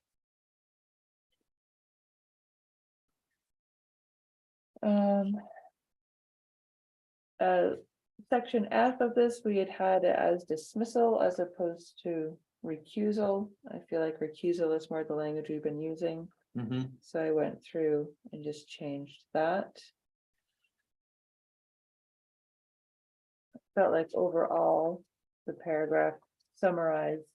Section F of this, we had it as dismissal as opposed to recusal. I feel like recusal is more the language we've been using, Mhm. so I went through and just changed that. Felt like overall, the paragraph summarized,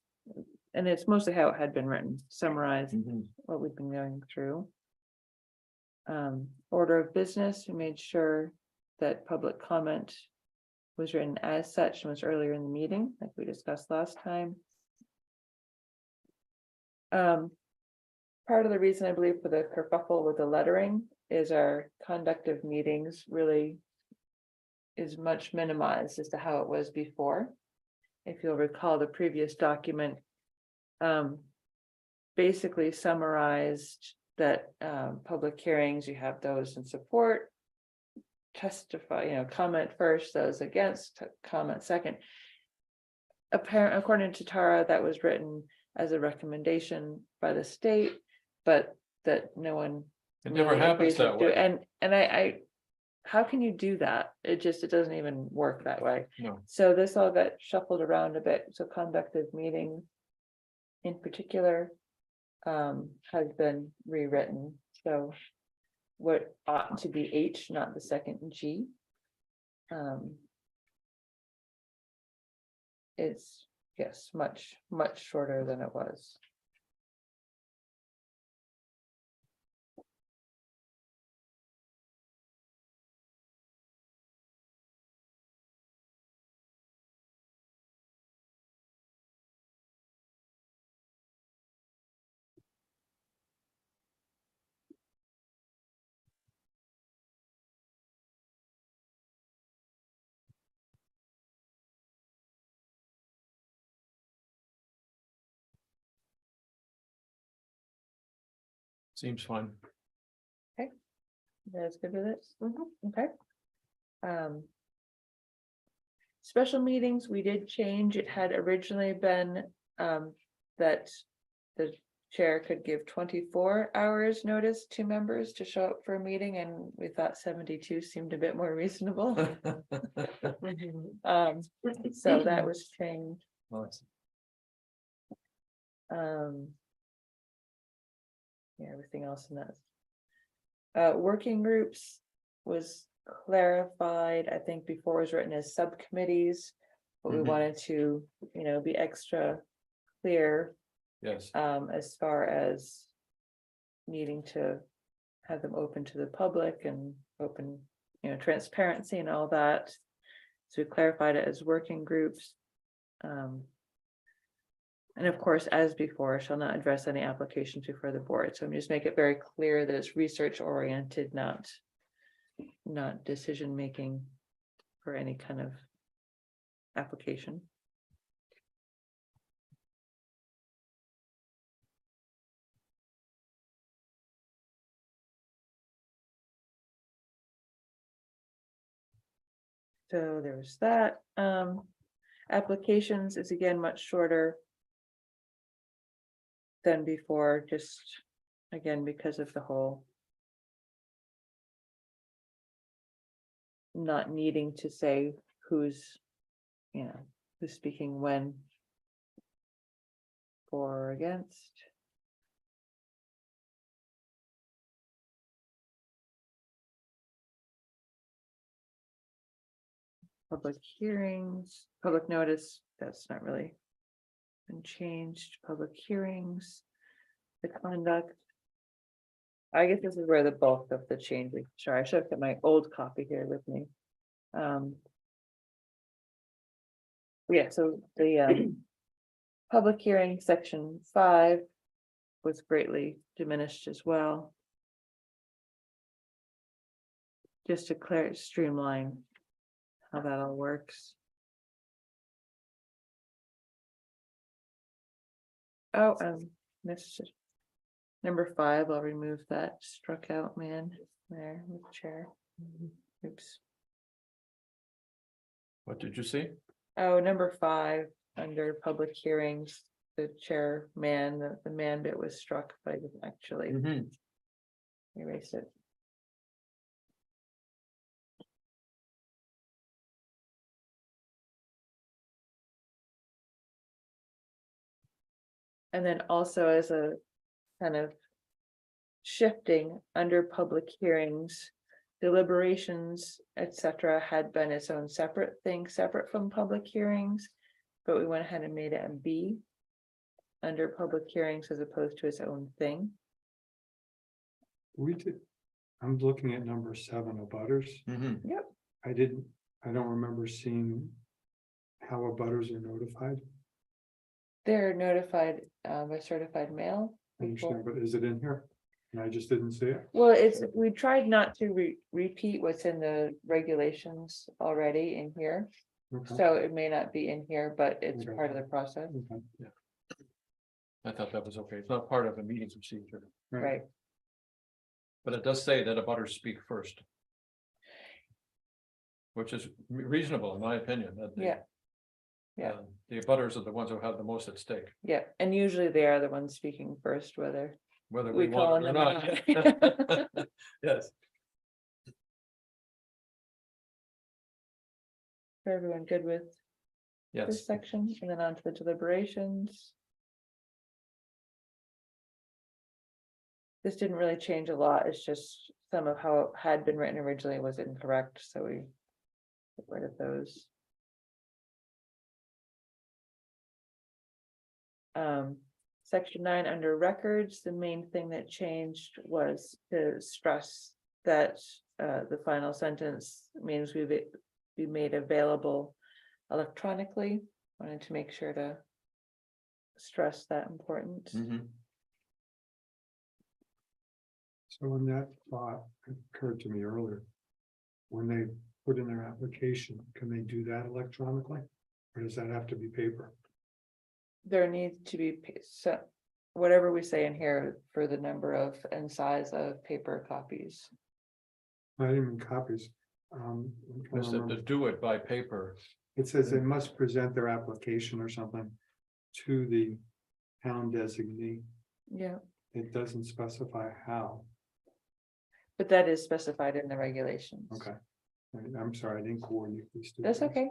and it's mostly how it had been written, summarized Mhm. what we've been going through. Order of business, we made sure that public comment was written as such and was earlier in the meeting, like we discussed last time. Part of the reason I believe for the kerfuffle with the lettering is our conduct of meetings really is much minimized as to how it was before. If you'll recall, the previous document basically summarized that public hearings, you have those in support, testify, comment first, those against, comment second. According to Tara, that was written as a recommendation by the state, but that no one. It never really happens agrees with that way. And I, how can you do that? It doesn't even work that way. No, So this all got shuffled around a bit, so conduct of meeting. In particular. Has been rewritten, so. What ought to be H, not the second G. It's, yes, much shorter than it was. Seems fine. That's good with it? Mhm. Okay. Special meetings, we did change. It had originally been that the chair could give 24 hours notice to members to show up for a meeting, and we thought 72 seemed a bit more reasonable. So that was changed. Yeah, everything else in that. Working groups was clarified, I think before it was written as subcommittees. But we Mhm. wanted to, be extra clear, Yes, as far as needing to have them open to the public and open, transparency and all that. So we clarified it as working groups. And of course, as before, shall not address any applications before the board. So I'm just make it very clear that it's research oriented, not decision making for any kind of application. So there's that. Applications is again much shorter than before, just again, because of the whole not needing to say who's speaking when for or against. Public hearings, public notice, that's not really been changed. Public hearings, the conduct. I guess this is where the bulk of the changes. Sorry, I should have got my old copy here with me. Yeah, so the public hearing, section 5 was greatly diminished as well. Just to streamline how that all works. Oh, missed it. Number 5, I'll remove that struck out man there with chair. Oops. what did you see? Oh, number 5, under public hearings, the chairman, the man bit was struck, but I didn't actually Mhm. erase it. And then also as a kind of shifting under public hearings, deliberations, etc., had been its own separate thing, separate from public hearings. But we went ahead and made it a B under public hearings as opposed to its own thing. We did, I'm looking at number 7, abutters. Mhm. I don't remember seeing how abutters are notified. They're notified by certified mail. I understand, but is it in here? And I just didn't see it. Well, we tried not to repeat what's in the regulations already in here, Okay. so it may not be in here, but it's Okay. part of the process, Okay. I thought that was okay. It's not part of the meeting procedure, right? but it does say that abutters speak first. Which is reasonable, in my opinion, that Yeah. Yeah. the abutters are the ones who have the most at stake, Yeah, and usually they are the ones speaking first, whether whether we we call want it or them or not. not. Yes, For everyone good with this yes, section, and then on to the deliberations. This didn't really change a lot, it's just some of how it had been written originally was incorrect, so we get rid of those. Section 9 under records, the main thing that changed was to stress that the final sentence means we be made available electronically. Wanted to make sure to stress that important. Mhm. So when that thought occurred to me earlier, when they put in their application, can they do that electronically? Or does that have to be paper? There needs to be whatever we say in here for the number of and size of paper copies. Not even copies. I'm trying Is to it to remember. do it by paper? It says they must present their application or something to the town designee. Yeah, It doesn't specify how. but that is specified in the regulations. Okay. I'm sorry, I didn't coordinate these two. That's things. okay.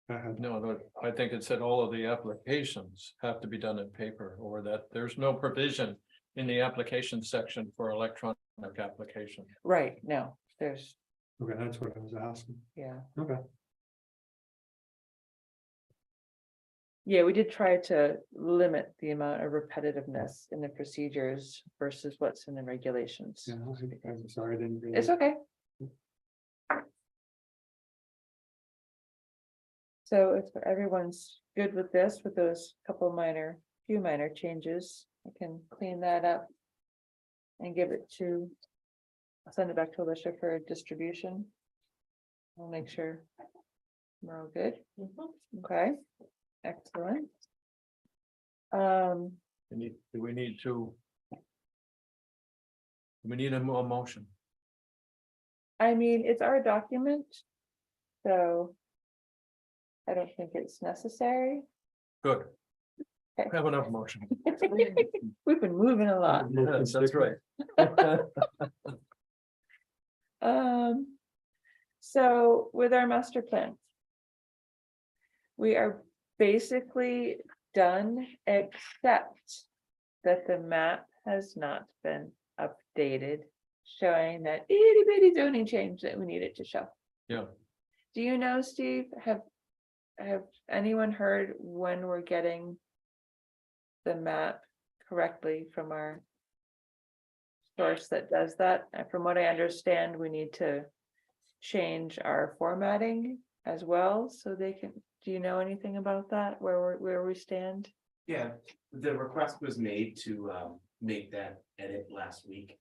Go ahead. No, I think it said all of the applications have to be done in paper, or that there's no provision in the application section for electronic application. Right, no, there's, Okay, that's what I was asking. yeah. Okay. Yeah, we did try to limit the amount of repetitiveness in the procedures versus what's in the regulations. Yeah, I'm sorry, I didn't. read It's it. okay. So if everyone's good with this, with those few minor changes, I can clean that up. And give it to, I'll send it back to Alicia for distribution. I'll make sure we're all good. Okay, excellent. Do we need to? We need a motion. I mean, it's our document. So. I don't think it's necessary. Good. Okay. Have enough motion. We've been moving a lot. Yes, that's right. So with our master plan. We are basically done, except that the map has not been updated. Showing that itty bitty zoning change that we needed to show. Yeah, Do you know, Steve, have anyone heard when we're getting the map correctly from our source that does that? And from what I understand, we need to change our formatting as well, so they can, do you know anything about that, where we stand? Yeah, the request was made to make that edit last week.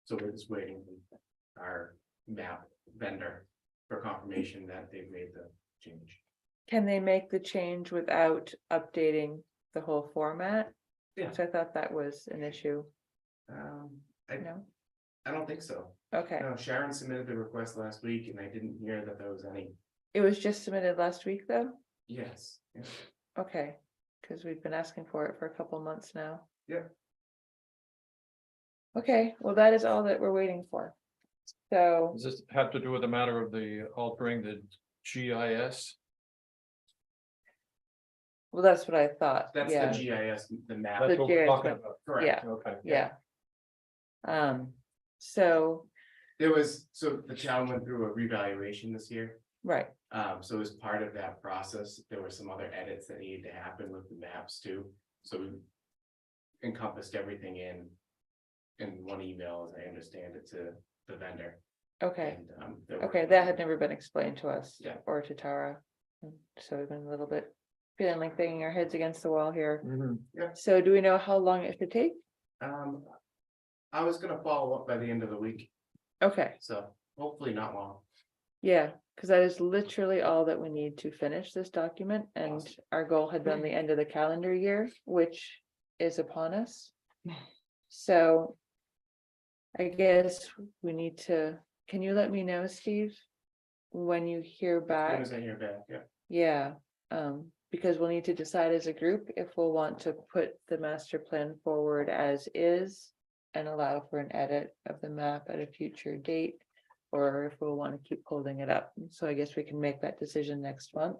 So we're just waiting for our map vendor for confirmation that they've made the change. Can they make the change without updating the whole format? Yeah. So I thought that was an issue, I no? don't think so. Okay, No, Sharon submitted the request last week and I didn't hear that there was any, it was just submitted last week, though? yes. Yeah. Okay, because we've been asking for it for a couple months now. Yeah. Okay, well, that is all that we're waiting for. So, does this have to do with the matter of the altering the GIS? well, that's what I thought, That's yeah, the GIS, the map. That's what we're GIS talking map. about. Correct. Okay. yeah. So, There was, so the town went through a revaluation this year. right, So as part of that process, there were some other edits that needed to happen with the maps too. So we encompassed everything in one email, as I understand it, to the vendor. okay, And, they're okay, working that on had it. never been explained to us. Yeah. Or to Tara. And so we've been a little bit feeling like banging our heads against the wall here. Mhm. So do we know how long it should take? I was gonna follow up by the end of the week, Okay, so hopefully not long. yeah, because that is literally all that we need to finish this document, and Awesome. our goal had been the end of the calendar year, which is upon us. So I guess we need to, can you let me know, Steve? When you hear As soon back, as I hear back, yeah. yeah, because we'll need to decide as a group if we'll want to put the master plan forward as is. And allow for an edit of the map at a future date, or if we'll want to keep holding it up. So I guess we can make that decision next month.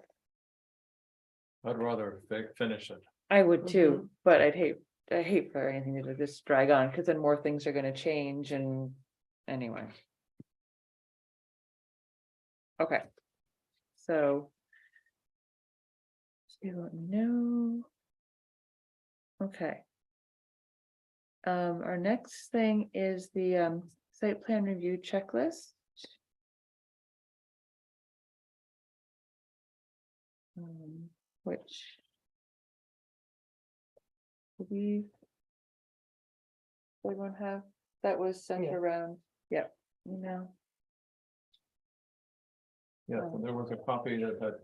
I'd rather finish it. I would too, but I hate for anything to just drag on, because then more things are gonna change and anyway. Okay. So. You let me know. Okay. Our next thing is the site plan review checklist. Which. We. Everyone have, that was sent Yeah. around, yep, you know, Yeah, Oh. there was a copy that had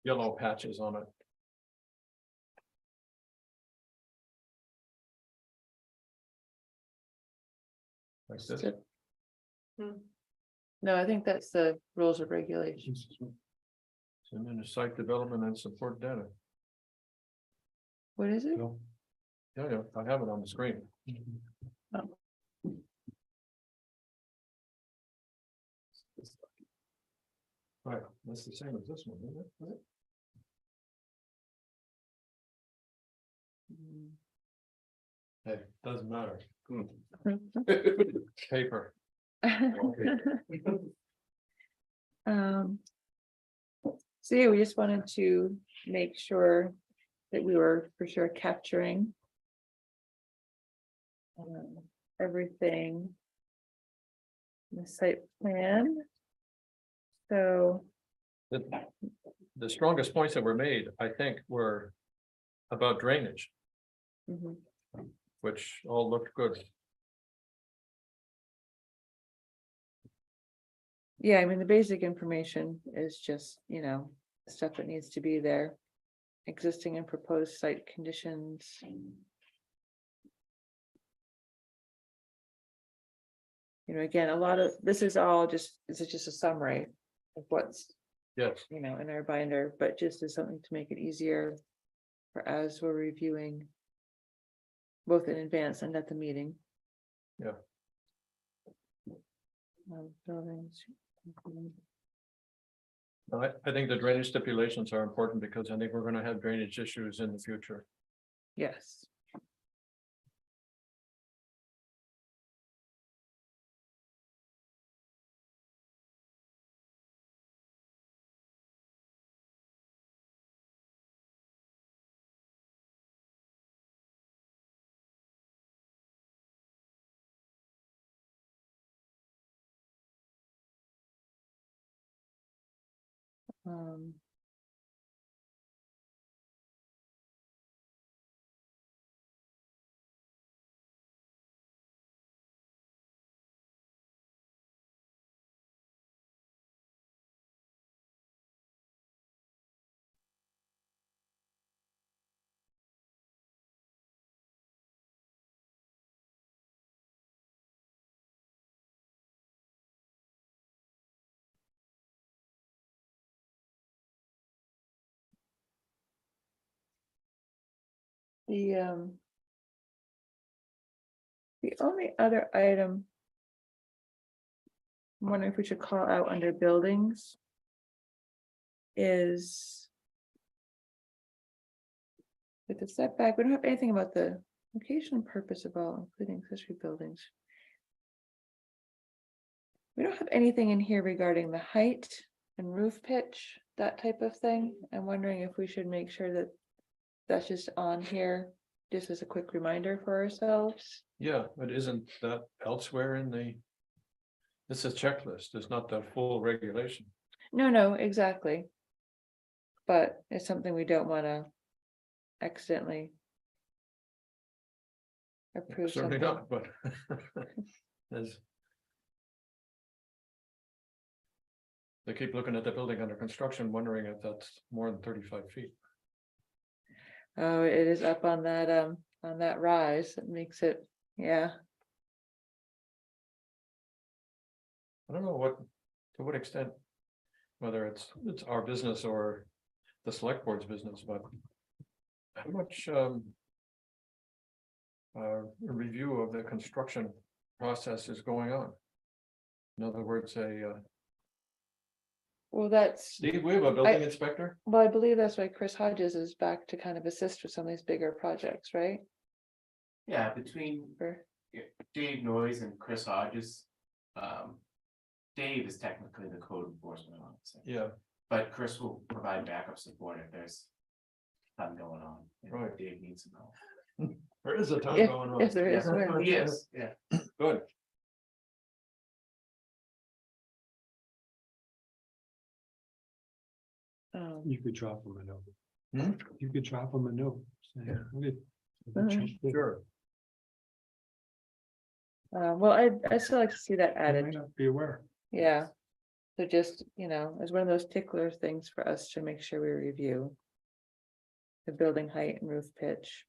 yellow patches on it. Like this. No, I think that's the rules of regulations. And then the site development and support data. What is it? Yeah, yeah, I have it on the screen. Right, that's the same as this one, isn't it? Hey, doesn't matter. Paper. Um. So yeah, we just wanted to make sure that we were for sure capturing. Everything. in The site plan. So, The strongest points that were made, I think, were about drainage, mhm. which all looked good. Yeah, I mean, the basic information is just, stuff that needs to be there. Existing and proposed site conditions. Again, a lot of, this is just a summary of what's, Yes, in our binder, but just as something to make it easier for as we're reviewing. Both in advance and at the meeting. Yeah. Buildings. I think the drainage stipulations are important because I think we're gonna have drainage issues in the future. Yes. Um. The only other item. I'm wondering if we should call out under buildings. Is. With the setback, we don't have anything about the location and purpose of all, including accessory buildings. We don't have anything in here regarding the height and roof pitch, that type of thing. I'm wondering if we should make sure that. That's just on here, just as a quick reminder for ourselves. Yeah, but isn't that elsewhere in the? It's a checklist, it's not the full regulation. No, exactly. But it's something we don't wanna accidentally. Approve Certainly something. not, but. As. They keep looking at the building under construction, wondering if that's more than 35 feet. Oh, it is up on that rise, it makes it, yeah. I don't know to what extent. Whether it's our business or the select board's business, but. How much review of the construction process is going on? In other words, Well, that's, Steve, we have a building inspector? well, I believe that's why Chris Hodges is back to kind of assist with some of these bigger projects, right? Yeah, between Or, Dave Noyes and Chris Hodges. Dave is technically the code enforcement officer, Yeah, but Chris will provide backup support if there's something going on. if Right. Dave needs to know. there is a ton If- going on. if there is, Yeah, where- Yes, yeah. Good. You could drop them a note. Hmm? You could drop them a note. saying, Yeah. "Hey, Sure. well, I still like to see that They may added, not be aware. yeah. So just, as one of those tickler things for us to make sure we review. The building height and roof pitch.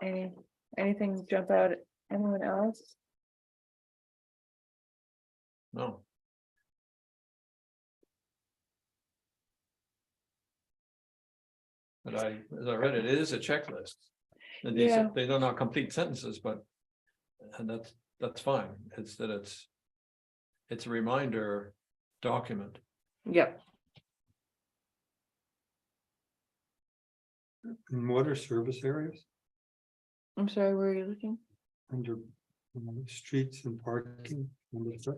Anything jump out at anyone else? No. But as I read it, it is a checklist. And these, Yeah. they are not complete sentences, but. And that's fine. It's a reminder document. Yep. And what are service areas I'm sorry, where are you looking? under streets and parking? Number three?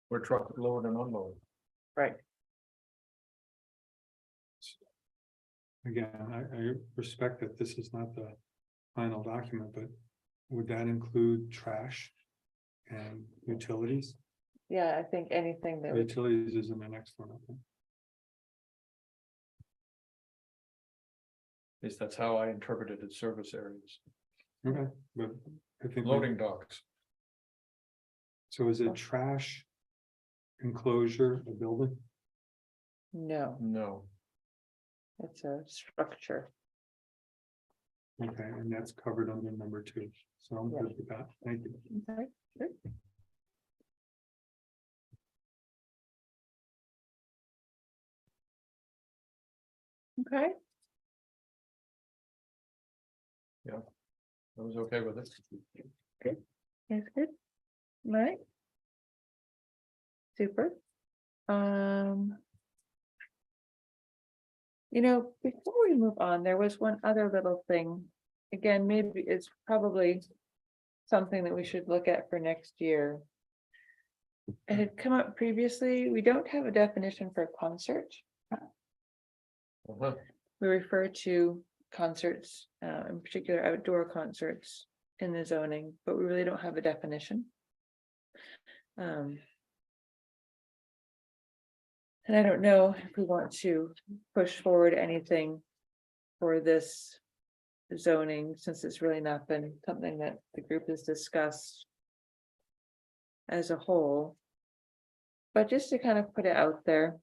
Where truck load and unload. Right. Again, I respect that this is not the final document, but would that include trash and utilities? Yeah, I think anything that would, Utilities is in the next one, I think. At least that's how I interpreted it, service areas, Okay, but I think. loading docks. So is it trash? Enclosure, a building? no, No, it's a structure. Okay, and that's covered under number 2. So I'm good with that. Thank you. Okay, sure. Okay, I was okay with it. that's good. All right. Super. Before we move on, there was one other little thing. Again, maybe it's probably something that we should look at for next year. It had come up previously. We don't have a definition for concert. Uh-huh. We refer to concerts, in particular outdoor concerts in the zoning, but we really don't have a definition. And I don't know if we want to push forward anything for this zoning, since it's really not been something that the group has discussed as a whole. But just to kind of put it out there,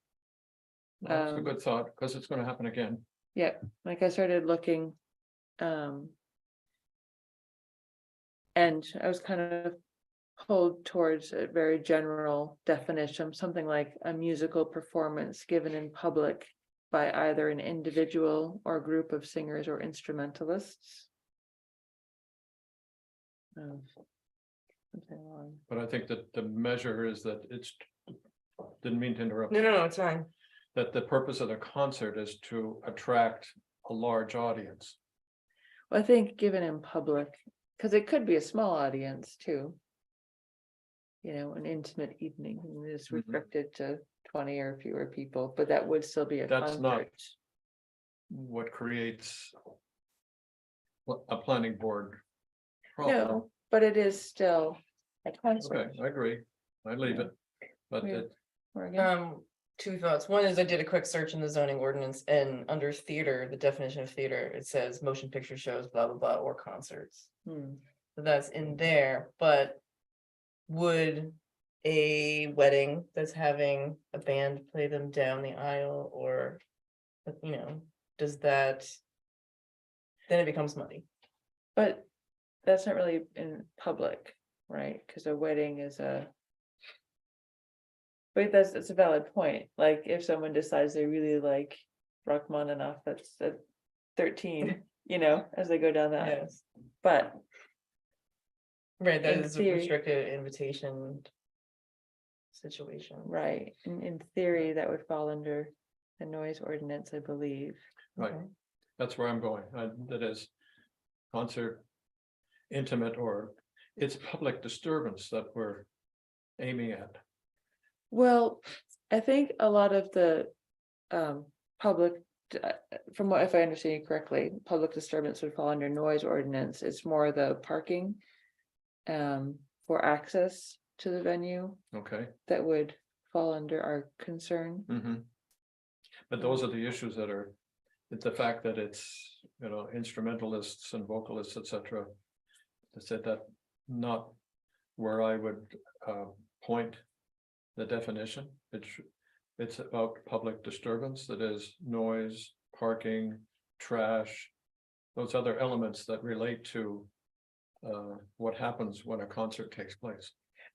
That's a good thought, because it's gonna happen again. yeah, like I started looking. And I was kind of pulled towards a very general definition, something like a musical performance given in public by either an individual or group of singers or instrumentalists. Something along. But I think that the measure is that didn't mean to interrupt. No, it's fine. That the purpose of the concert is to attract a large audience. Well, I think given in public, because it could be a small audience too. An intimate evening and is Mhm. restricted to 20 or fewer people, but that would still be a That's not- concert. What creates a planning board problem. No, but it is still a concert. Okay, I agree. I leave it. But Yeah. it, Or again, 2 thoughts. One is I did a quick search in the zoning ordinance and under theater, the definition of theater, it says motion picture shows, blah, blah, blah, or concerts. So that's in there, but would a wedding that's having a band play them down the aisle or, does that, then it becomes muddy. But that's not really in public, right? Because a wedding is but that's a valid point. Like if someone decides they really like Rachmaninoff, that's at 13, as they go down that. Yes, But right, that In is a theory. restricted invitation situation. right, in theory, that would fall under the noise ordinance, I believe. right, Okay. that's where I'm going. That is concert, intimate, or it's public disturbance that we're aiming at. Well, I think a lot of the public, from what, if I understand you correctly, public disturbance would fall under noise ordinance. It's more the parking for access to the venue Okay. that would fall under our concern. But those are the issues that are, it's the fact that it's, instrumentalists and vocalists, etc. I said that not where I would point the definition. It's about public disturbance, that is noise, parking, trash, those other elements that relate to what happens when a concert takes place.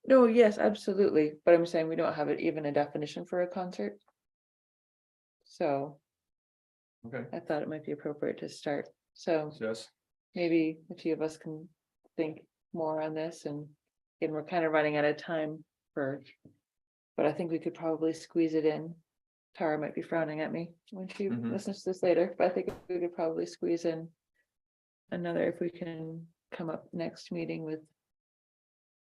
No, yes, absolutely, but I'm saying we don't have it even a definition for a concert. So Okay, I thought it might be appropriate to start, so yes, maybe the few of us can think more on this and. And we're kind of running out of time for. But I think we could probably squeeze it in. Tara might be frowning at me when she Mhm. listens to this later, but I think we could probably squeeze in. Another, if we can come up next meeting with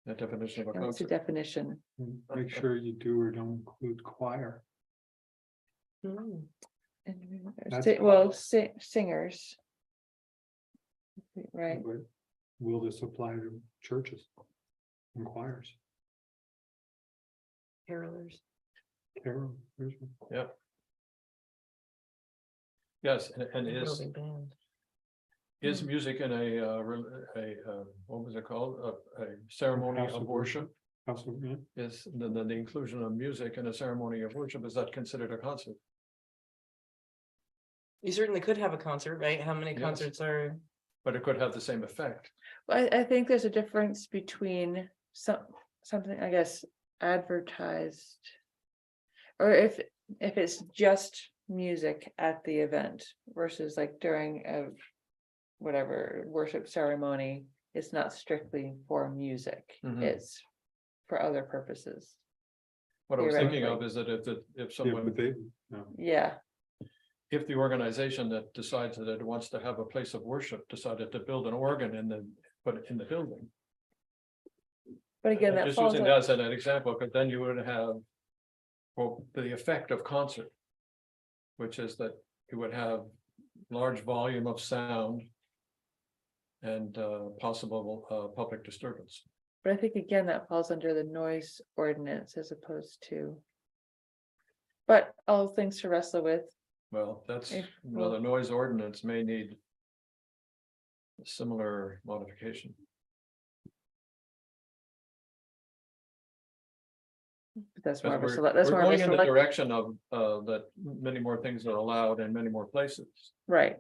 the definition of a what's the concert. definition. And make sure you do or don't include choir. Hmm. And That's- well, singers. Right, But will this apply to churches and choirs? Carolers. Carol, there's one. Yes, and Building band. is music in what was it called? A ceremony House of of worship? House of, yeah, Is the inclusion of music in a ceremony of worship, is that considered a concert? You certainly could have a concert, right? How many Yes. concerts are? But it could have the same effect. I think there's a difference between something, I guess, advertised. Or if it's just music at the event versus like during a. Whatever worship ceremony, it's not strictly for music, Mhm. it's for other purposes. What I was thinking of Theoretically. is that if yeah, someone, but they, no, Yeah, if the organization that decides that it wants to have a place of worship decided to build an organ put it in the building. but again, I'm that just falls, using that as an example, because then you would have, well, the effect of concert. Which is that you would have large volume of sound. And possible public disturbance. but I think again, that falls under the noise ordinance as opposed to. But all things to wrestle with, Well, that's, If- well, the noise ordinance may need. Similar modification. but that's more Because of a we're, that's we're more of a going in the select, direction of that many more things are allowed in many more places. right,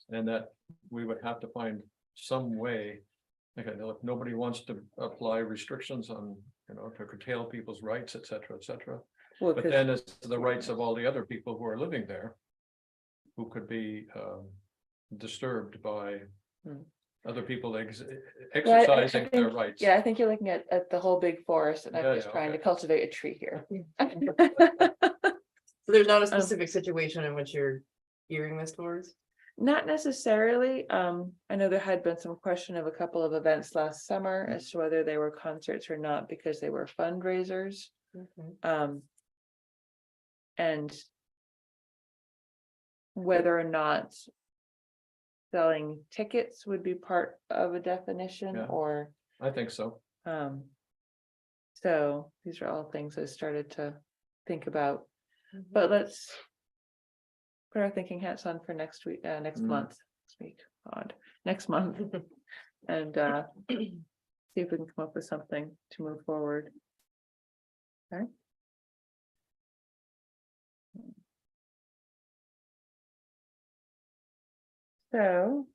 And that we would have to find some way. Okay, look, nobody wants to apply restrictions on, to curtail people's rights, et cetera, et cetera. well, But 'cause- then it's the rights of all the other people who are living there. Who could be disturbed by Hmm. other people Well, I exercising their think- rights. yeah, I think you're looking at the whole big forest and Yeah, I'm just yeah, trying to okay. cultivate a tree here. So there's not a specific situation in which you're gearing this towards? Not necessarily, I know there had been some question of a couple of events last summer as to whether they were concerts or not, because they were fundraisers. Okay. And whether or not selling tickets would be part of a definition Yeah. or, I think so. so these are all things I started to think about, Mhm. but let's put our thinking hats on for next week, next Mm. month, next week, odd, next month. And see if we can come up with something to move forward. Okay. So.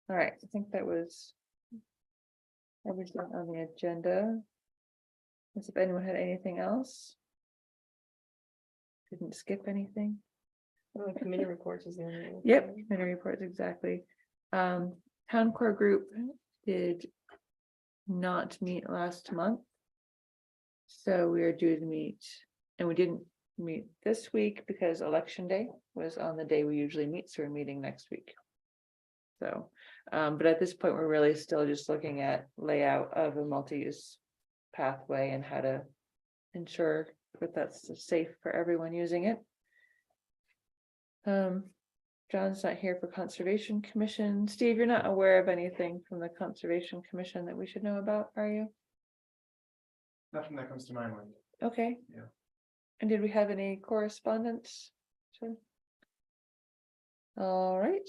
All right, I think that was. Everything on the agenda. As if anyone had anything else. Didn't skip anything. Well, committee reports is the only. other Yep, thing. committee reports, exactly. Town core group did not meet last month. So we are due to meet, and we didn't meet this week because election day was on the day we usually meet, so we're meeting next week. So, but at this point, we're really still just looking at layout of a multi-use pathway and how to ensure that that's safe for everyone using it. John's not here for Conservation Commission. Steve, you're not aware of anything from the Conservation Commission that we should know about, are you? Nothing that comes to my mind. Okay. Yeah. And did we have any correspondence? Sure. All right.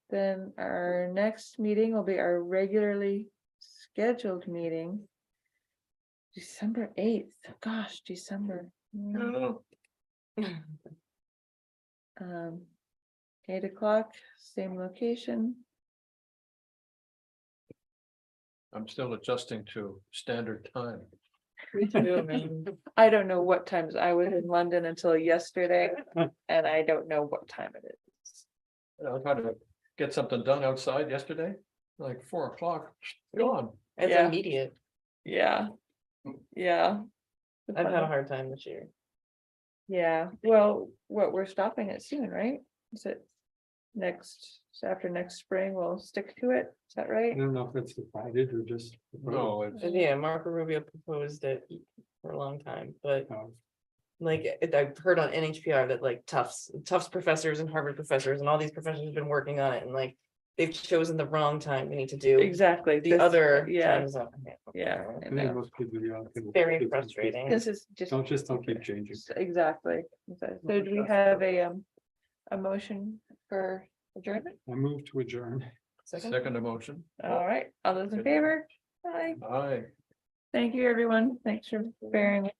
Then our next meeting will be our regularly scheduled meeting. December 8th. Gosh, December. I don't know. 8 o'clock, same location. I'm still adjusting to standard time. Me too, man. I don't know what times I was in London until yesterday, and I don't know what time it is. I tried to get something done outside yesterday, like 4 o'clock, gone. It's Yeah. immediate. Yeah. Yeah. I've had a hard time this year. Yeah, well, we're stopping it soon, right? Is it after next spring, we'll stick to it, is that I right? don't know if it's decided or just. No, it's, Yeah, Marco Rubio proposed it for a long time, but Um, like, I've heard on NHPR that like Tufts professors and Harvard professors and all these professors have been working on it and like. They've chosen the wrong time. We need to do Exactly. the this- other Yeah, time zone. yeah. I I think know. most people, yeah. can- Very frustrating. This is just. Don't keep changing. Exactly. So do we have a motion for adjournment? I move to adjourn. second emotion. All right, all those in favor? Aye. Aye. Thank you, everyone. Thanks for bearing with